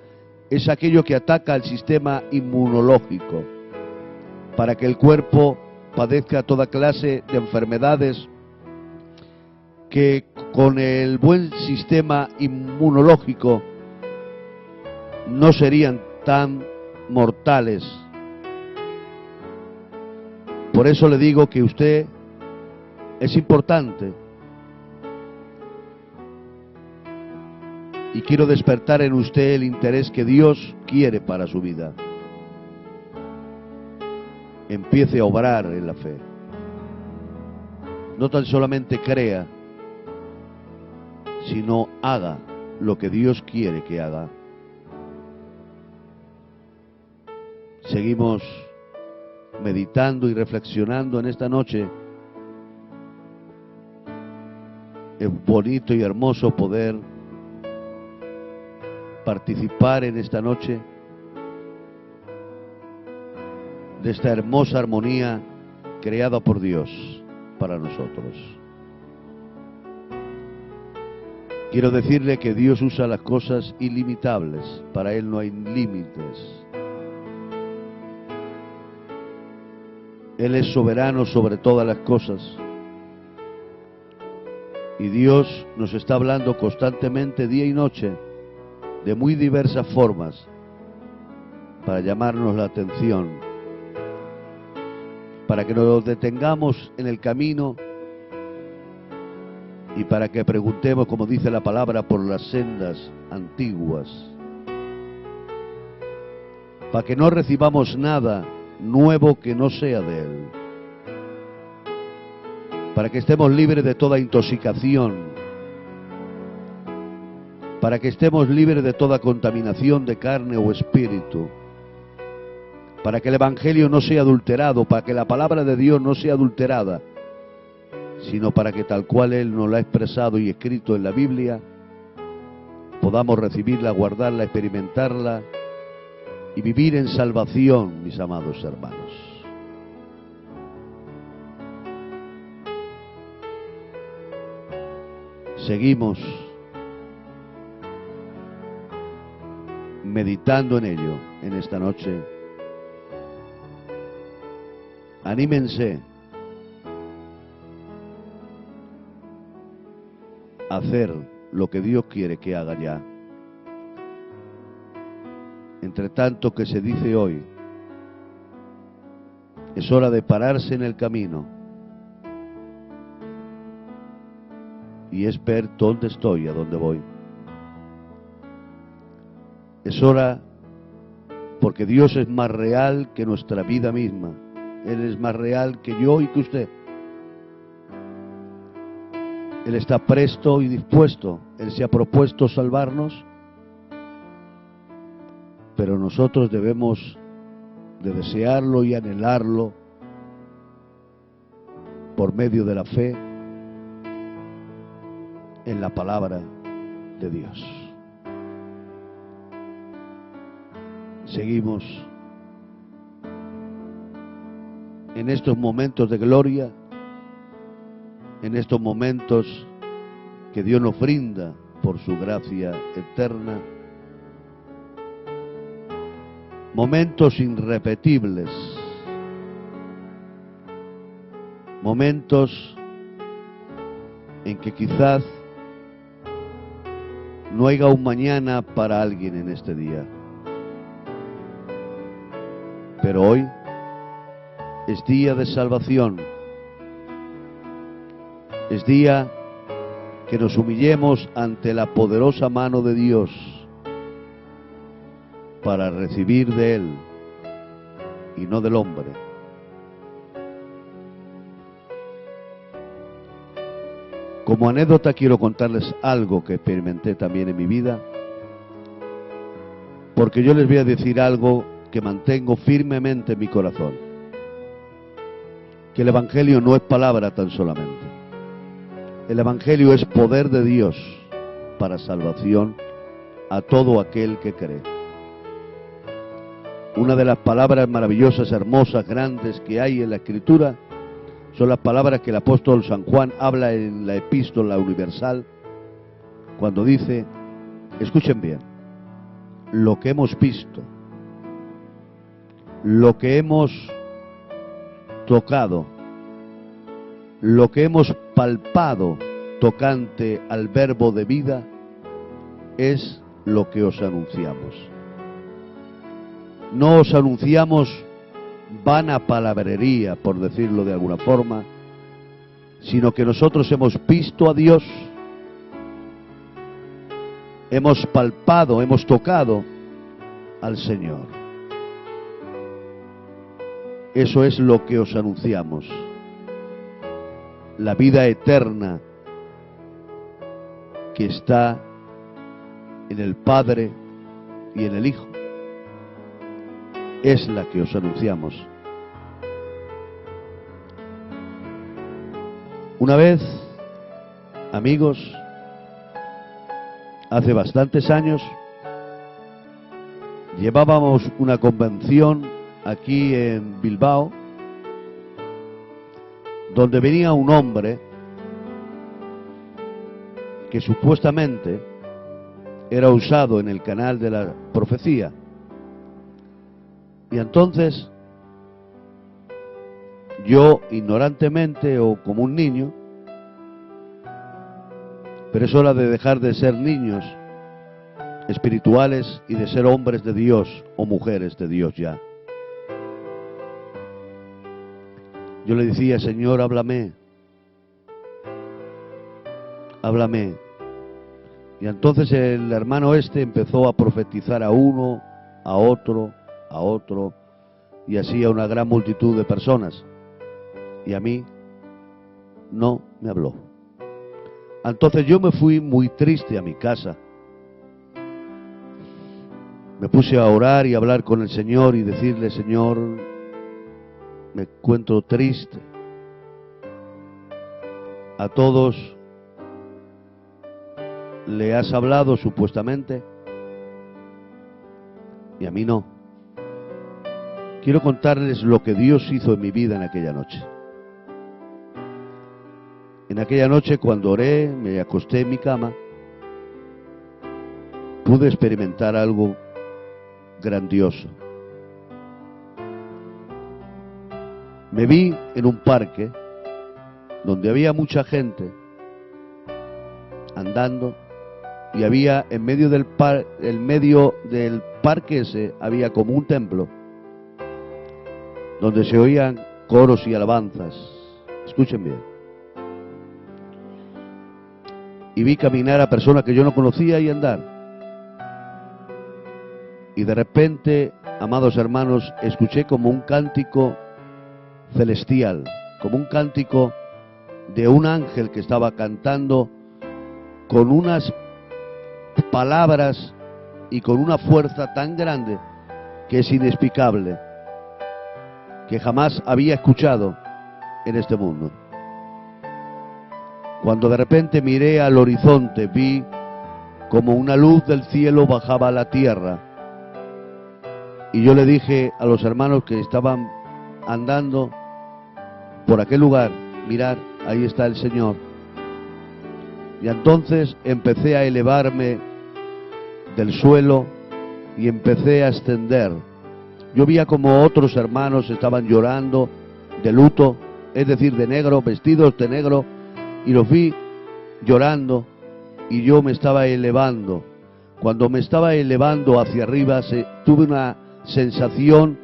es aquello que ataca al sistema inmunológico para que el cuerpo padezca toda clase de enfermedades que con el buen sistema inmunológico no serían tan mortales. Por eso le digo que usted es importante y quiero despertar en usted el interés que Dios quiere para su vida. empiece a obrar en la fe. No tan solamente crea, sino haga lo que Dios quiere que haga. Seguimos meditando y reflexionando en esta noche. Es bonito y hermoso poder participar en esta noche de esta hermosa armonía creada por Dios para nosotros. Quiero decirle que Dios usa las cosas ilimitables, para Él no hay límites. Él es soberano sobre todas las cosas. Y Dios nos está hablando constantemente, día y noche, de muy diversas formas, para llamarnos la atención, para que nos detengamos en el camino y para que preguntemos, como dice la palabra, por las sendas antiguas, para que no recibamos nada nuevo que no sea de Él, para que estemos libres de toda intoxicación, para que estemos libres de toda contaminación de carne o espíritu, para que el Evangelio no sea adulterado, para que la palabra de Dios no sea adulterada, sino para que tal cual Él nos la ha expresado y escrito en la Biblia, podamos recibirla, guardarla, experimentarla y vivir en salvación, mis amados hermanos. Seguimos meditando en ello en esta noche. Anímense a hacer lo que Dios quiere que haga ya. Entre tanto que se dice hoy, es hora de pararse en el camino y es ver dónde estoy, a dónde voy. Es hora, porque Dios es más real que nuestra vida misma. Él es más real que yo y que usted. Él está presto y dispuesto. Él se ha propuesto salvarnos, pero nosotros debemos de desearlo y anhelarlo por medio de la fe en la palabra de Dios. Seguimos en estos momentos de gloria, en estos momentos que Dios nos brinda por su gracia eterna, momentos irrepetibles, momentos en que quizás no haya un mañana para alguien en este día, pero hoy es día de salvación, es día que nos humillemos ante la poderosa mano de Dios para recibir de Él y no del hombre. Como anécdota quiero contarles algo que experimenté también en mi vida, porque yo les voy a decir algo que mantengo firmemente en mi corazón, que el Evangelio no es palabra tan solamente. El Evangelio es poder de Dios para salvación a todo aquel que cree. Una de las palabras maravillosas, hermosas, grandes que hay en la Escritura son las palabras que el apóstol San Juan habla en la Epístola Universal, cuando dice, escuchen bien, lo que hemos visto, lo que hemos tocado, lo que hemos palpado tocante al verbo de vida, es lo que os anunciamos. No os anunciamos vana palabrería, por decirlo de alguna forma, sino que nosotros hemos visto a Dios, hemos palpado, hemos tocado al Señor. Eso es lo que os anunciamos. La vida eterna que está en el Padre y en el Hijo. Es la que os anunciamos. Una vez, amigos, hace bastantes años, llevábamos una convención aquí en Bilbao, donde venía un hombre que supuestamente era usado en el canal de la profecía. Y entonces, yo ignorantemente o como un niño, pero es hora de dejar de ser niños espirituales y de ser hombres de Dios o mujeres de Dios ya. Yo le decía, Señor, háblame, háblame. Y entonces el hermano empezó a profetizar a uno, a otro, y así a una gran multitud de personas. Y a mí no me habló. Entonces yo me fui muy triste a mi casa. Me puse a orar y a hablar con el Señor y decirle, Señor, me encuentro triste. A todos le has hablado supuestamente y a mí no. Quiero contarles lo que Dios hizo en mi vida en aquella noche. En aquella noche, cuando oré, me acosté en mi cama, pude experimentar algo grandioso. Me vi en un parque donde había mucha gente andando y había en medio del parque ese había como un templo donde se oían coros y alabanzas. Escuchen bien. Y vi caminar a personas que yo no conocía y andar. Y de repente, amados hermanos, escuché como un cántico celestial, como un cántico de un ángel que estaba cantando con unas palabras y con una fuerza tan grande que es inexplicable, que jamás había escuchado en este mundo. Cuando de repente miré al horizonte, vi como una luz del cielo bajaba a la tierra. Y yo le dije a los hermanos que estaban andando por aquel lugar, mirad, ahí está el Señor. Y entonces empecé a elevarme del suelo y empecé a ascender. Yo veía como otros hermanos estaban llorando de luto, es decir, de negro, vestidos de negro, y los vi llorando y yo me estaba elevando. Cuando me estaba elevando hacia arriba, tuve una sensación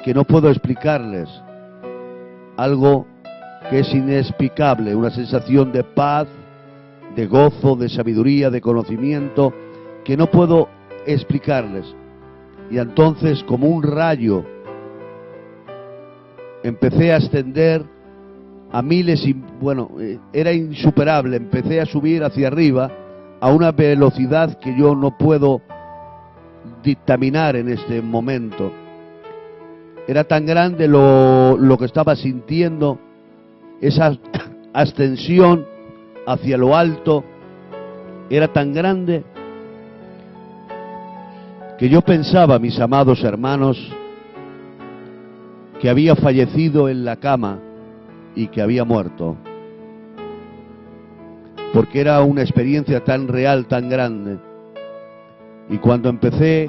que no puedo explicarles, algo que es inexplicable, una sensación de paz, de gozo, de sabiduría, de conocimiento, que no puedo explicarles. Y entonces, como un rayo, empecé a ascender a miles, y bueno, era insuperable. Empecé a subir hacia arriba a una velocidad que yo no puedo dictaminar en este momento. Era tan grande lo que estaba sintiendo, esa ascensión hacia lo alto, era tan grande que yo pensaba, mis amados hermanos, que había fallecido en la cama y que había muerto, porque era una experiencia tan real, tan grande. Y cuando empecé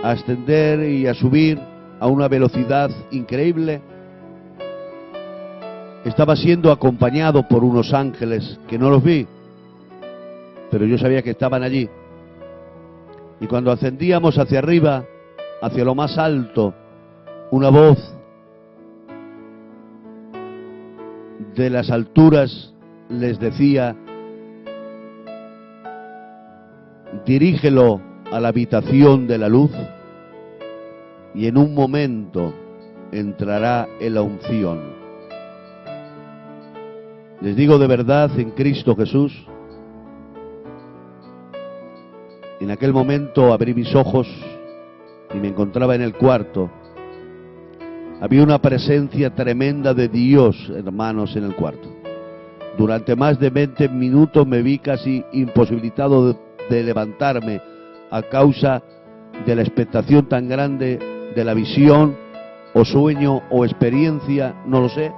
a ascender y a subir a una velocidad increíble, estaba siendo acompañado por unos ángeles que no los vi, pero yo sabía que estaban allí. Y cuando ascendíamos hacia arriba, hacia lo más alto, una voz de las alturas les decía: dirígelo a la habitación de la luz. Y en un momento entrará en la unción. Les digo de verdad, en Cristo Jesús, en aquel momento abrí mis ojos y me encontraba en el cuarto. Había una presencia tremenda de Dios, hermanos, en el cuarto. Durante más de 20 minutos me vi casi imposibilitado de levantarme a causa de la expectación tan grande de la visión o sueño o experiencia, no lo sé,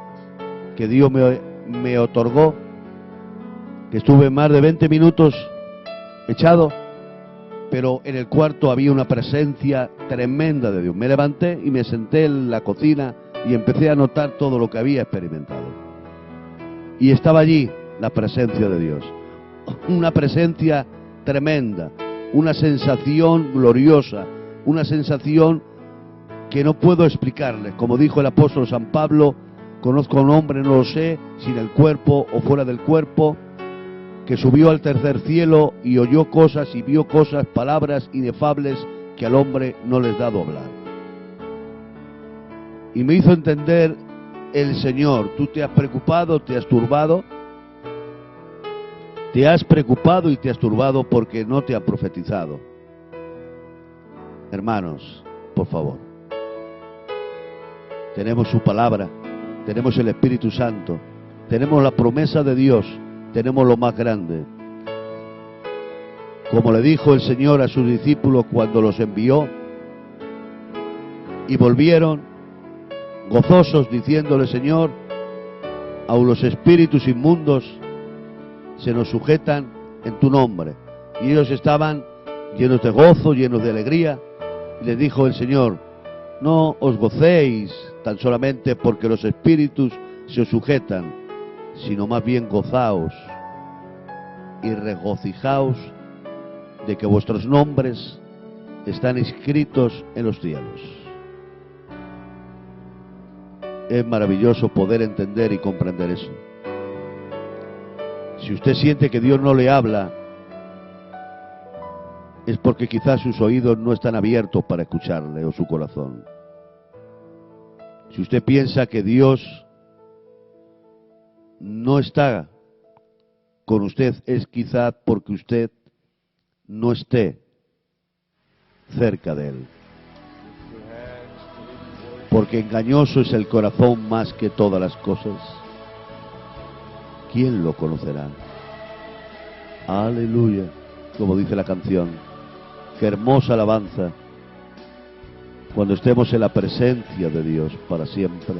que Dios me otorgó, que estuve más de 20 minutos echado, pero en el cuarto había una presencia tremenda de Dios. Me levanté y me senté en la cocina y empecé a notar todo lo que había experimentado. Y estaba allí la presencia de Dios, una presencia tremenda, una sensación gloriosa, una sensación que no puedo explicarles. Como dijo el apóstol San Pablo, conozco a un hombre, no lo sé, sin el cuerpo o fuera del cuerpo, que subió al tercer cielo y oyó cosas y vio cosas, palabras inefables que al hombre no les da hablar. Y me hizo entender el Señor: tú te has preocupado, te has turbado, te has preocupado y te has turbado porque no te ha profetizado. Hermanos, por favor, tenemos su palabra, tenemos el Espíritu Santo, tenemos la promesa de Dios, tenemos lo más grande. Como le dijo el Señor a sus discípulos cuando los envió, y volvieron gozosos diciéndole: Señor, aun los espíritus inmundos se nos sujetan en tu nombre. Y ellos estaban llenos de gozo, llenos de alegría. Y les dijo el Señor: no os gocéis tan solamente porque los espíritus se os sujetan, sino más bien gozaos y regocijaos de que vuestros nombres están escritos en los cielos. Es maravilloso poder entender y comprender eso. Si usted siente que Dios no le habla, es porque quizás sus oídos no están abiertos para escucharle, o su corazón. Si usted piensa que Dios no está con usted, es quizá porque usted no esté cerca de Él. Porque engañoso es el corazón más que todas las cosas. ¿Quién lo conocerá? Aleluya, como dice la canción. Qué hermosa alabanza cuando estemos en la presencia de Dios para siempre.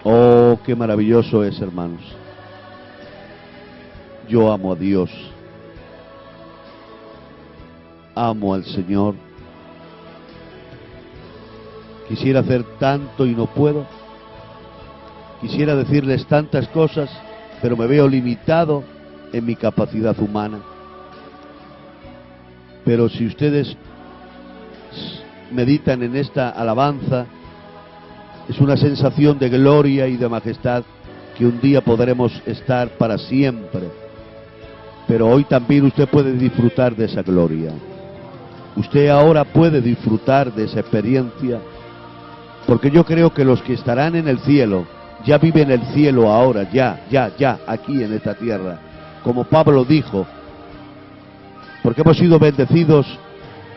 Oh, qué maravilloso es, hermanos. Yo amo a Dios, amo al Señor. Quisiera hacer tanto y no puedo. Quisiera decirles tantas cosas, pero me veo limitado en mi capacidad humana. Pero si ustedes meditan en esta alabanza, es una sensación de gloria y de majestad que un día podremos estar para siempre. Pero hoy también usted puede disfrutar de esa gloria. Usted ahora puede disfrutar de esa experiencia, porque yo creo que los que estarán en el cielo ya viven el cielo ahora, ya, aquí en esta tierra. Como Pablo dijo, porque hemos sido bendecidos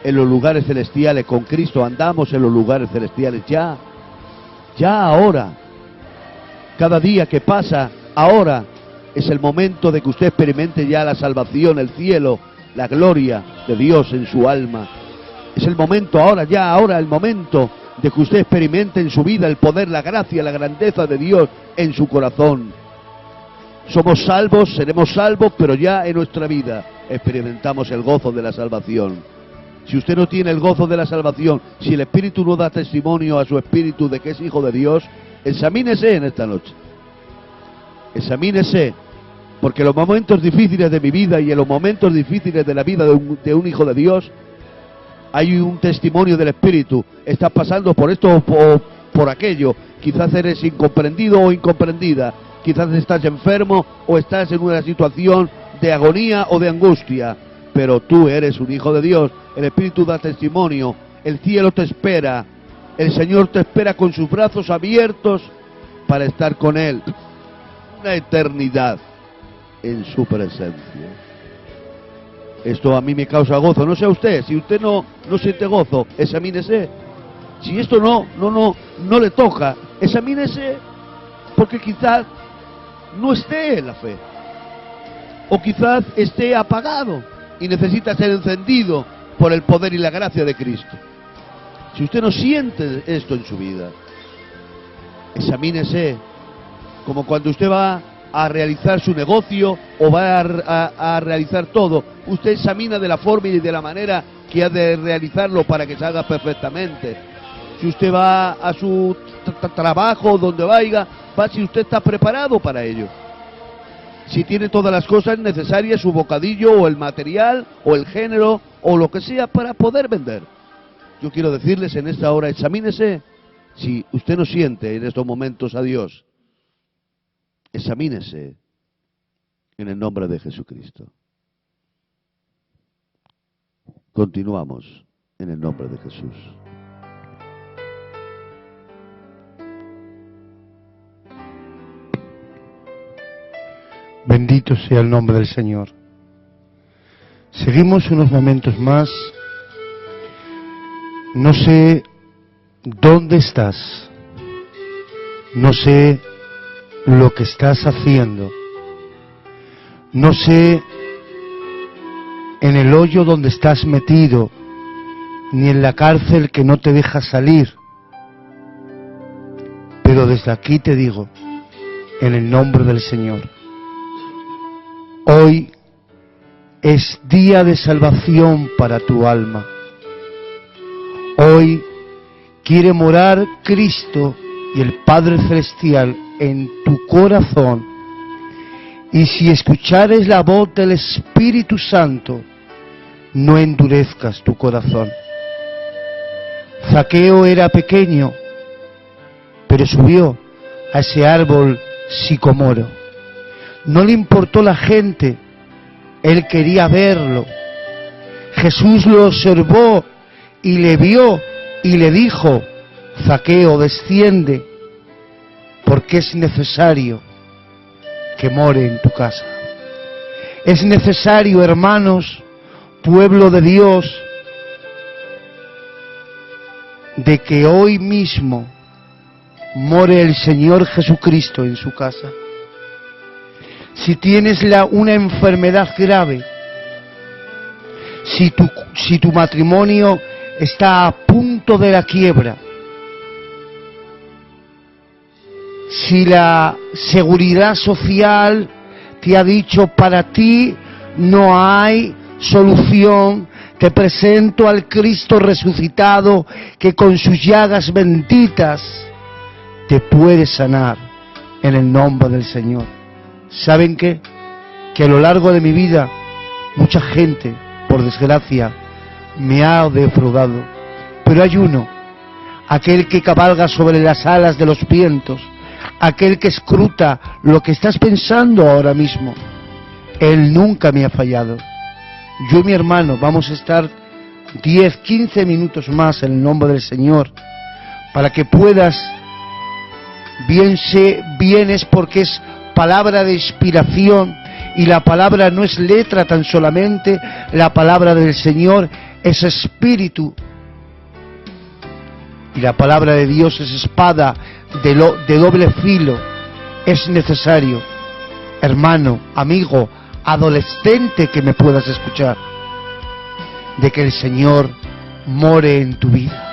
en los lugares celestiales con Cristo, andamos en los lugares celestiales ya ahora. Cada día que pasa, ahora es el momento de que usted experimente ya la salvación, el cielo, la gloria de Dios en su alma. Es el momento ahora, el momento de que usted experimente en su vida el poder, la gracia, la grandeza de Dios en su corazón. Somos salvos, seremos salvos, pero ya en nuestra vida experimentamos el gozo de la salvación. Si usted no tiene el gozo de la salvación, si el Espíritu no da testimonio a su espíritu de que es hijo de Dios, examínese en esta noche. Examínese, porque en los momentos difíciles de mi vida y en los momentos difíciles de la vida de un hijo de Dios, hay un testimonio del Espíritu. Estás pasando por esto o por aquello. Quizás eres incomprendido o incomprendida. Quizás estás enfermo o estás en una situación de agonía o de angustia. Pero tú eres un hijo de Dios. El Espíritu da testimonio. El cielo te espera. El Señor te espera con sus brazos abiertos para estar con Él una eternidad en su presencia. Esto a mí me causa gozo, no sé a usted. Si usted no siente gozo, examínese. Si esto no le toca, examínese, porque quizás no esté en la fe, o quizás esté apagado y necesita ser encendido por el poder y la gracia de Cristo. Si usted no siente esto en su vida, examínese, como cuando usted va a realizar su negocio o va a realizar todo. Usted examina de la forma y de la manera que ha de realizarlo para que se haga perfectamente. Si usted va a su trabajo, donde vaya, si usted está preparado para ello. Si tiene todas las cosas necesarias, su bocadillo o el material o el género o lo que sea para poder vender. Yo quiero decirles en esta hora, examínese. Si usted no siente en estos momentos a Dios, examínese en el nombre de Jesucristo. Continuamos en el nombre de Jesús. Bendito sea el nombre del Señor. Seguimos unos momentos más. No sé dónde estás. No sé lo que estás haciendo. No sé en el hoyo donde estás metido, ni en la cárcel que no te deja salir. Pero desde aquí te digo, en el nombre del Señor, hoy es día de salvación para tu alma. Hoy quiere morar Cristo y el Padre Celestial en tu corazón. Y si escuchares la voz del Espíritu Santo, no endurezcas tu corazón. Zaqueo era pequeño, pero subió a ese árbol sicomoro. No le importó la gente, él quería verlo. Jesús lo observó y le vio y le dijo: Zaqueo, desciende, porque es necesario que more en tu casa. Es necesario, hermanos, pueblo de Dios, de que hoy mismo more el Señor Jesucristo en su casa. Si tienes una enfermedad grave, si tu matrimonio está a punto de la quiebra, si la seguridad social te ha dicho para ti no hay solución, te presento al Cristo resucitado que con sus llagas benditas te puede sanar en el nombre del Señor. ¿Saben qué? Que a lo largo de mi vida mucha gente, por desgracia, me ha defraudado. Pero hay uno, aquel que cabalga sobre las alas de los vientos, aquel que escruta lo que estás pensando ahora mismo. Él nunca me ha fallado. Yo y mi hermano vamos a estar 10, 15 minutos más en el nombre del Señor, para que puedas, vienes porque es palabra de inspiración, y la palabra no es letra tan solamente, la palabra del Señor es espíritu, y la palabra de Dios es espada de doble filo. Es necesario, hermano, amigo, adolescente que me puedas escuchar, de que el Señor more en tu vida.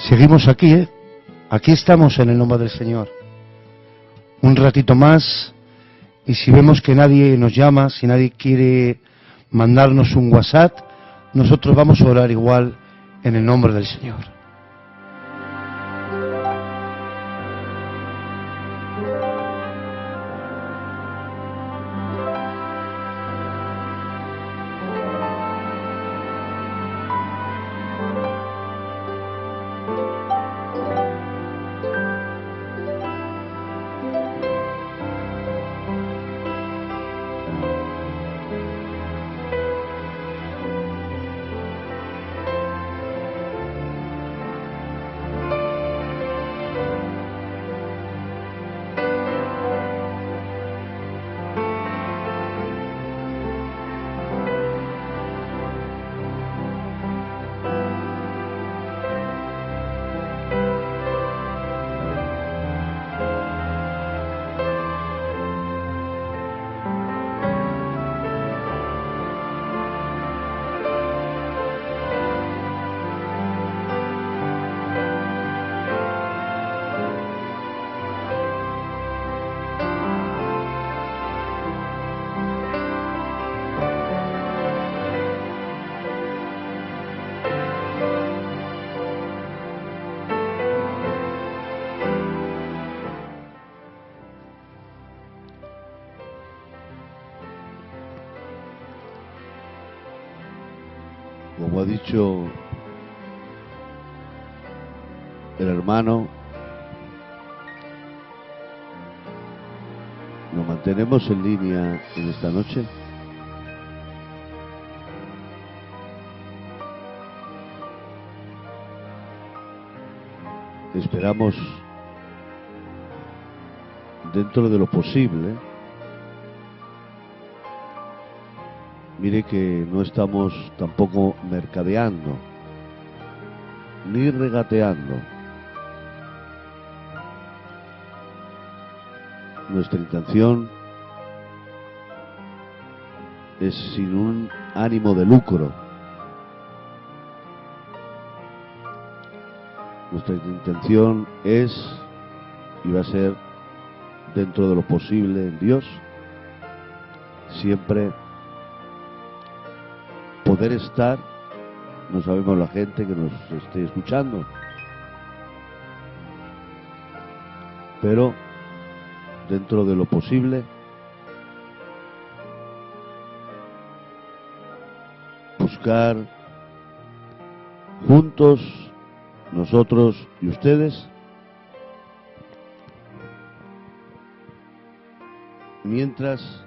seguimos aquí, ¿eh? Aquí estamos en el nombre del Señor. Un ratito más, y si vemos que nadie nos llama, si nadie quiere mandarnos un WhatsApp, nosotros vamos a orar igual en el nombre del Señor. Como ha dicho el hermano, nos mantenemos en línea en esta noche. Esperamos, dentro de lo posible. Mire que no estamos tampoco mercadeando, ni regateando. Nuestra intención es sin un ánimo de lucro. Nuestra intención es, y va a ser dentro de lo posible en Dios, siempre poder estar, no sabemos la gente que nos esté escuchando, pero dentro de lo posible buscar juntos, nosotros y ustedes, mientras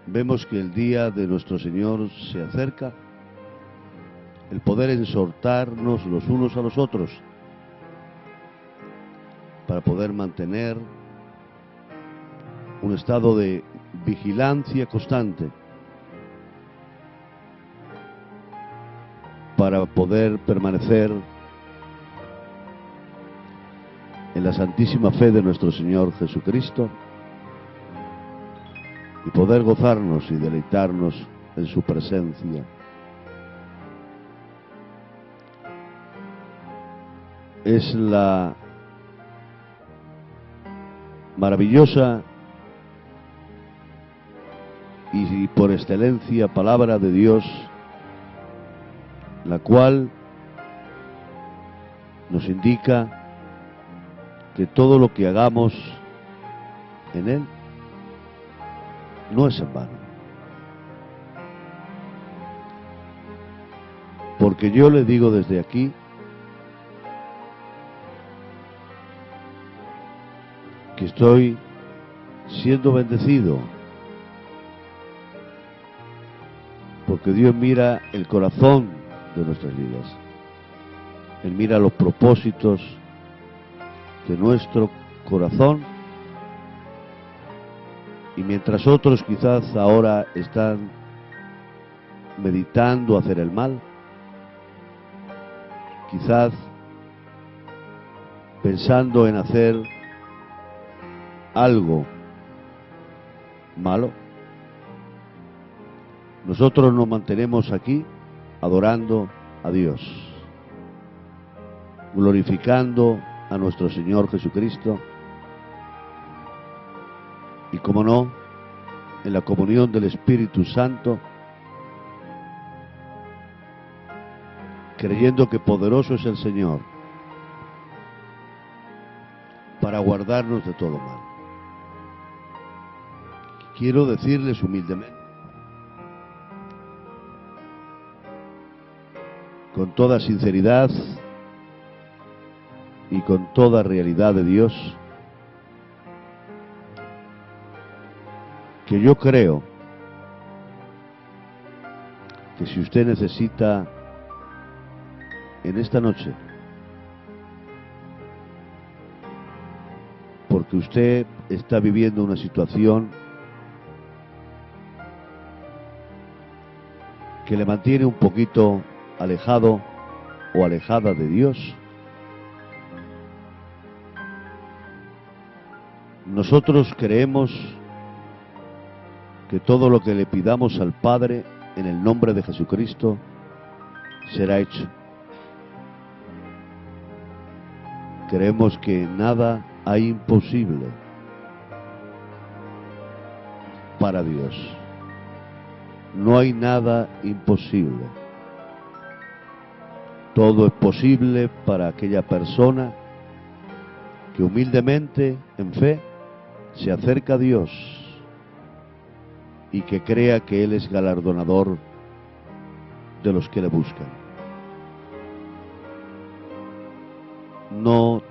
vemos que el día de nuestro Señor se acerca, el poder exhortarnos los unos a los otros para poder mantener un estado de vigilancia constante, para poder permanecer en la santísima fe de nuestro Señor Jesucristo y poder gozarnos y deleitarnos en su presencia. Es la maravillosa y por excelencia palabra de Dios, la cual nos indica que todo lo que hagamos en Él no es en vano. Porque yo le digo desde aquí que estoy siendo bendecido, porque Dios mira el corazón de nuestras vidas. Él mira los propósitos de nuestro corazón, y mientras otros quizás ahora están meditando hacer el mal, quizás pensando en hacer algo malo, nosotros nos mantenemos aquí adorando a Dios. glorificando a nuestro Señor Jesucristo y, como no, en la comunión del Espíritu Santo, creyendo que poderoso es el Señor para guardarnos de todo mal. Quiero decirles humildemente, con toda sinceridad y con toda realidad de Dios, que yo creo que si usted necesita en esta noche, porque usted está viviendo una situación que le mantiene un poquito alejado o alejada de Dios, nosotros creemos que todo lo que le pidamos al Padre en el nombre de Jesucristo será hecho. Creemos que nada hay imposible para Dios. No hay nada imposible. Todo es posible para aquella persona que humildemente, en fe, se acerca a Dios y que crea que Él es galardonador de los que le buscan. No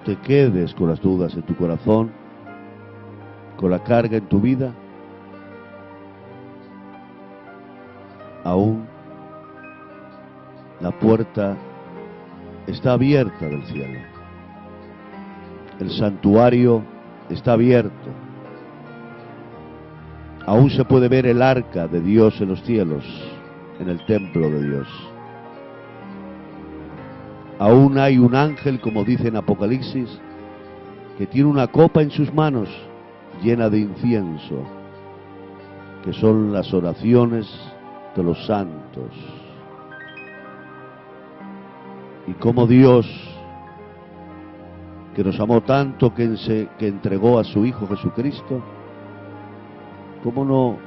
te quedes con las dudas en tu corazón, con la carga en tu vida. Aún la puerta está abierta del cielo. El santuario está abierto. Aún se puede ver el arca de Dios en los cielos, en el templo de Dios. Aún hay un ángel, como dice en Apocalipsis, que tiene una copa en sus manos llena de incienso, que son las oraciones de los santos. Y como Dios, que nos amó tanto que entregó a su Hijo Jesucristo, ¿cómo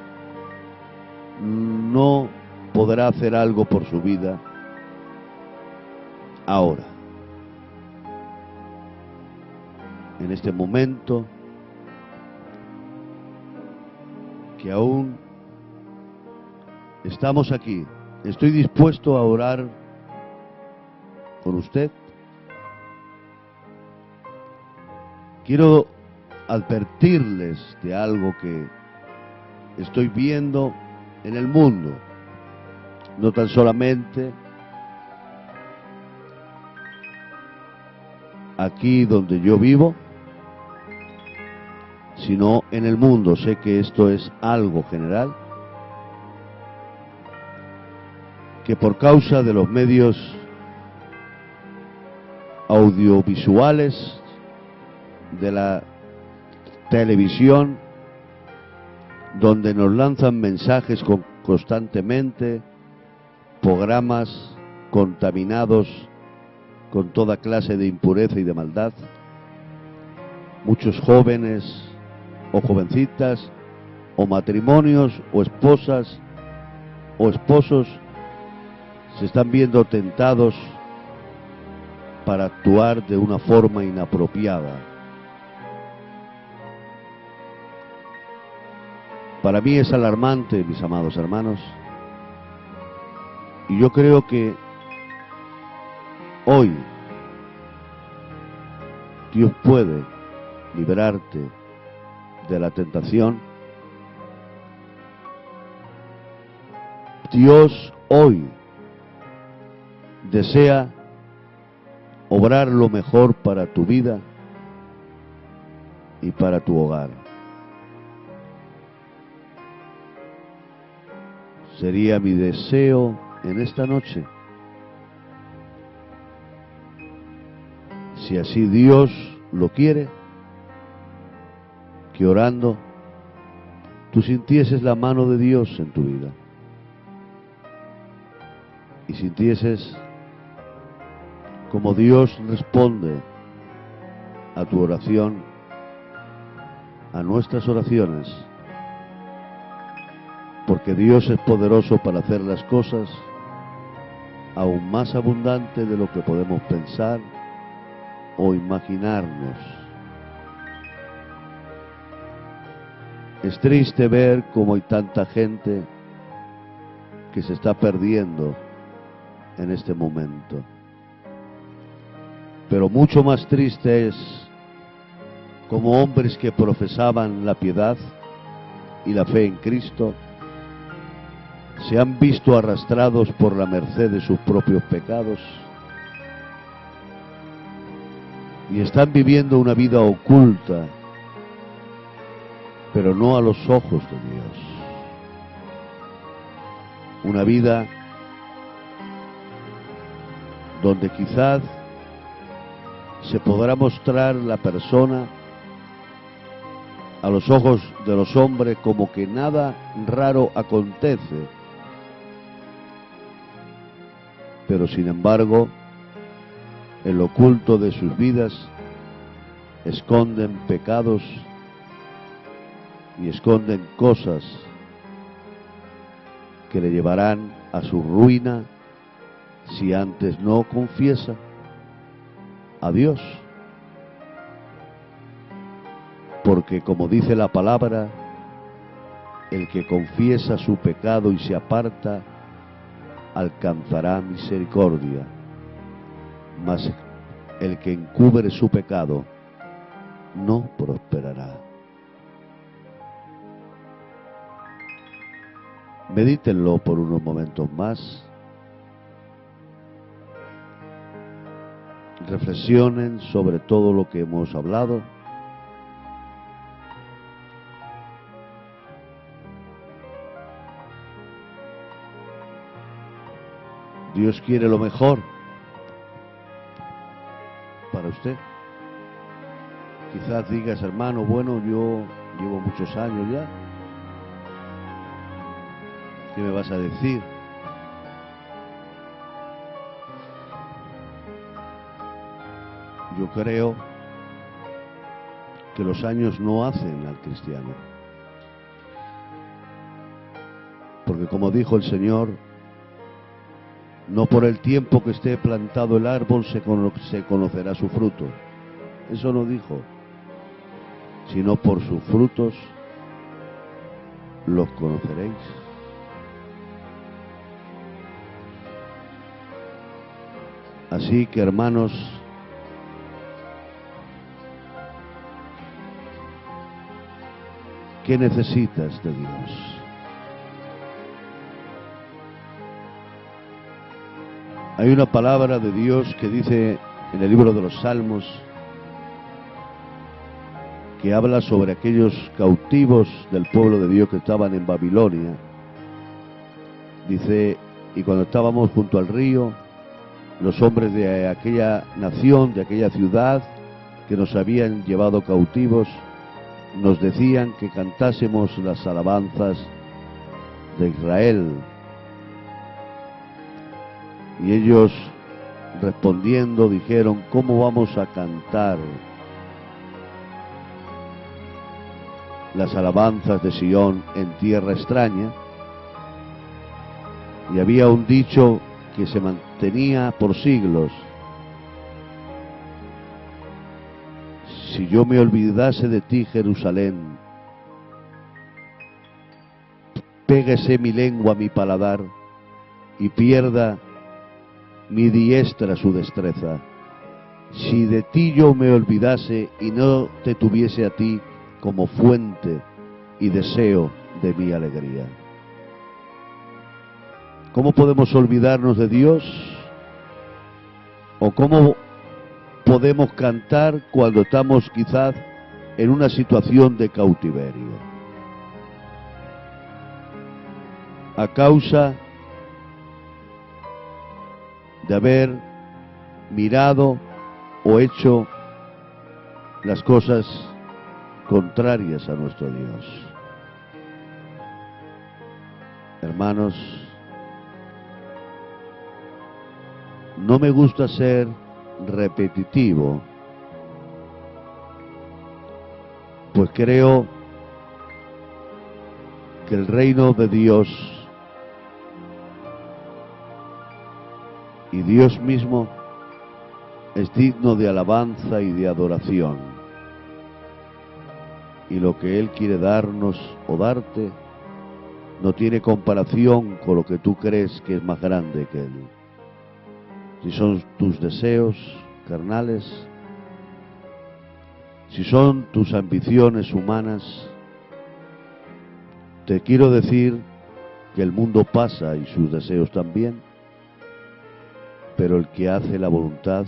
no podrá hacer algo por su vida ahora? En este momento, que aún estamos aquí, estoy dispuesto a orar con usted. Quiero advertirles de algo que estoy viendo en el mundo, no tan solamente aquí donde yo vivo, sino en el mundo. Sé que esto es algo general, que por causa de los medios audiovisuales, de la televisión, donde nos lanzan mensajes constantemente, programas contaminados con toda clase de impureza y de maldad, muchos jóvenes o jovencitas, o matrimonios, o esposas, o esposos, se están viendo tentados para actuar de una forma inapropiada. Para mí es alarmante, mis amados hermanos, y yo creo que hoy Dios puede liberarte de la tentación. Dios hoy desea obrar lo mejor para tu vida y para tu hogar. Sería mi deseo en esta noche, si así Dios lo quiere, que orando tú sintieses la mano de Dios en tu vida y sintieses como Dios responde a tu oración, a nuestras oraciones, porque Dios es poderoso para hacer las cosas aún más abundante de lo que podemos pensar o imaginarnos. Es triste ver cómo hay tanta gente que se está perdiendo en este momento. Pero mucho más triste es cómo hombres que profesaban la piedad y la fe en Cristo se han visto arrastrados por la merced de sus propios pecados y están viviendo una vida oculta, pero no a los ojos de Dios. Una vida donde quizás se podrá mostrar la persona a los ojos de los hombres como que nada raro acontece, pero sin embargo, en lo oculto de sus vidas esconden pecados y esconden cosas que le llevarán a su ruina si antes no confiesa a Dios. Porque como dice la palabra, el que confiesa su pecado y se aparta alcanzará misericordia, mas el que encubre su pecado no prosperará. Medítenlo por unos momentos más. Reflexionen sobre todo lo que hemos hablado. Dios quiere lo mejor para usted. Quizás digas, hermano, bueno, yo llevo muchos años ya. ¿Qué me vas a decir? Yo creo que los años no hacen al cristiano. Porque como dijo el Señor, no por el tiempo que esté plantado el árbol se conocerá su fruto. Eso no dijo, sino por sus frutos los conoceréis. Así que, hermanos, ¿qué necesitas de Dios? Hay una palabra de Dios que dice en el libro de los Salmos, que habla sobre aquellos cautivos del pueblo de Dios que estaban en Babilonia. Dice, y cuando estábamos junto al río, los hombres de aquella nación, de aquella ciudad que nos habían llevado cautivos, nos decían que cantásemos las alabanzas de Israel. Y ellos respondiendo dijeron, ¿cómo vamos a cantar las alabanzas de Sión en tierra extraña? Y había un dicho que se mantenía por siglos: si yo me olvidase de ti, Jerusalén, péguese mi lengua a mi paladar y pierda mi diestra su destreza. Si de ti yo me olvidase y no te tuviese a ti como fuente y deseo de mi alegría. ¿Cómo podemos olvidarnos de Dios? ¿O cómo podemos cantar cuando estamos quizás en una situación de cautiverio? A causa de haber mirado o hecho las cosas contrarias a nuestro Dios. Hermanos, no me gusta ser repetitivo, pues creo que el reino de Dios y Dios mismo es digno de alabanza y de adoración, y lo que Él quiere darnos o darte no tiene comparación con lo que tú crees que es más grande que Él. Si son tus deseos carnales, si son tus ambiciones humanas, te quiero decir que el mundo pasa y sus deseos también, pero el que hace la voluntad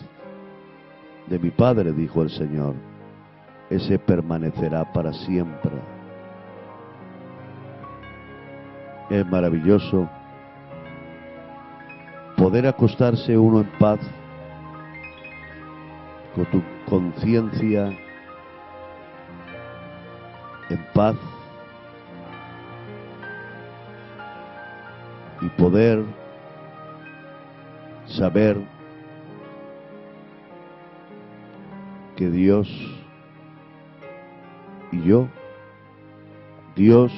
de mi Padre, dijo el Señor, ese permanecerá para siempre. Es maravilloso poder acostarse uno en paz, con tu conciencia en paz, y poder saber que Dios y yo, Dios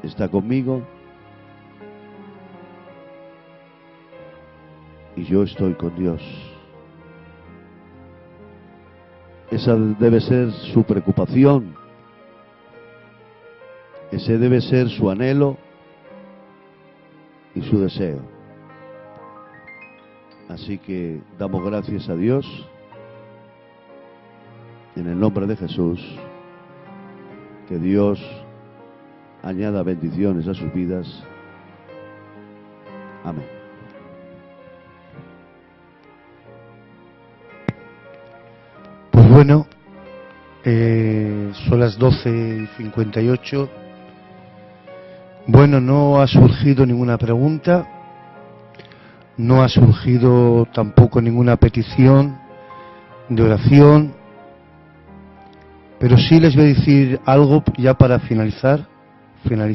está conmigo y yo estoy con Dios. Esa debe ser su preocupación, ese debe ser su anhelo y su deseo. Así que damos gracias a Dios en el nombre de Jesús, que Dios añada bendiciones a sus vidas. Amén. Pues bueno, son las 12:58. Bueno, no ha surgido ninguna pregunta, no ha surgido tampoco ninguna petición de oración, pero sí les voy a decir algo ya para finalizar.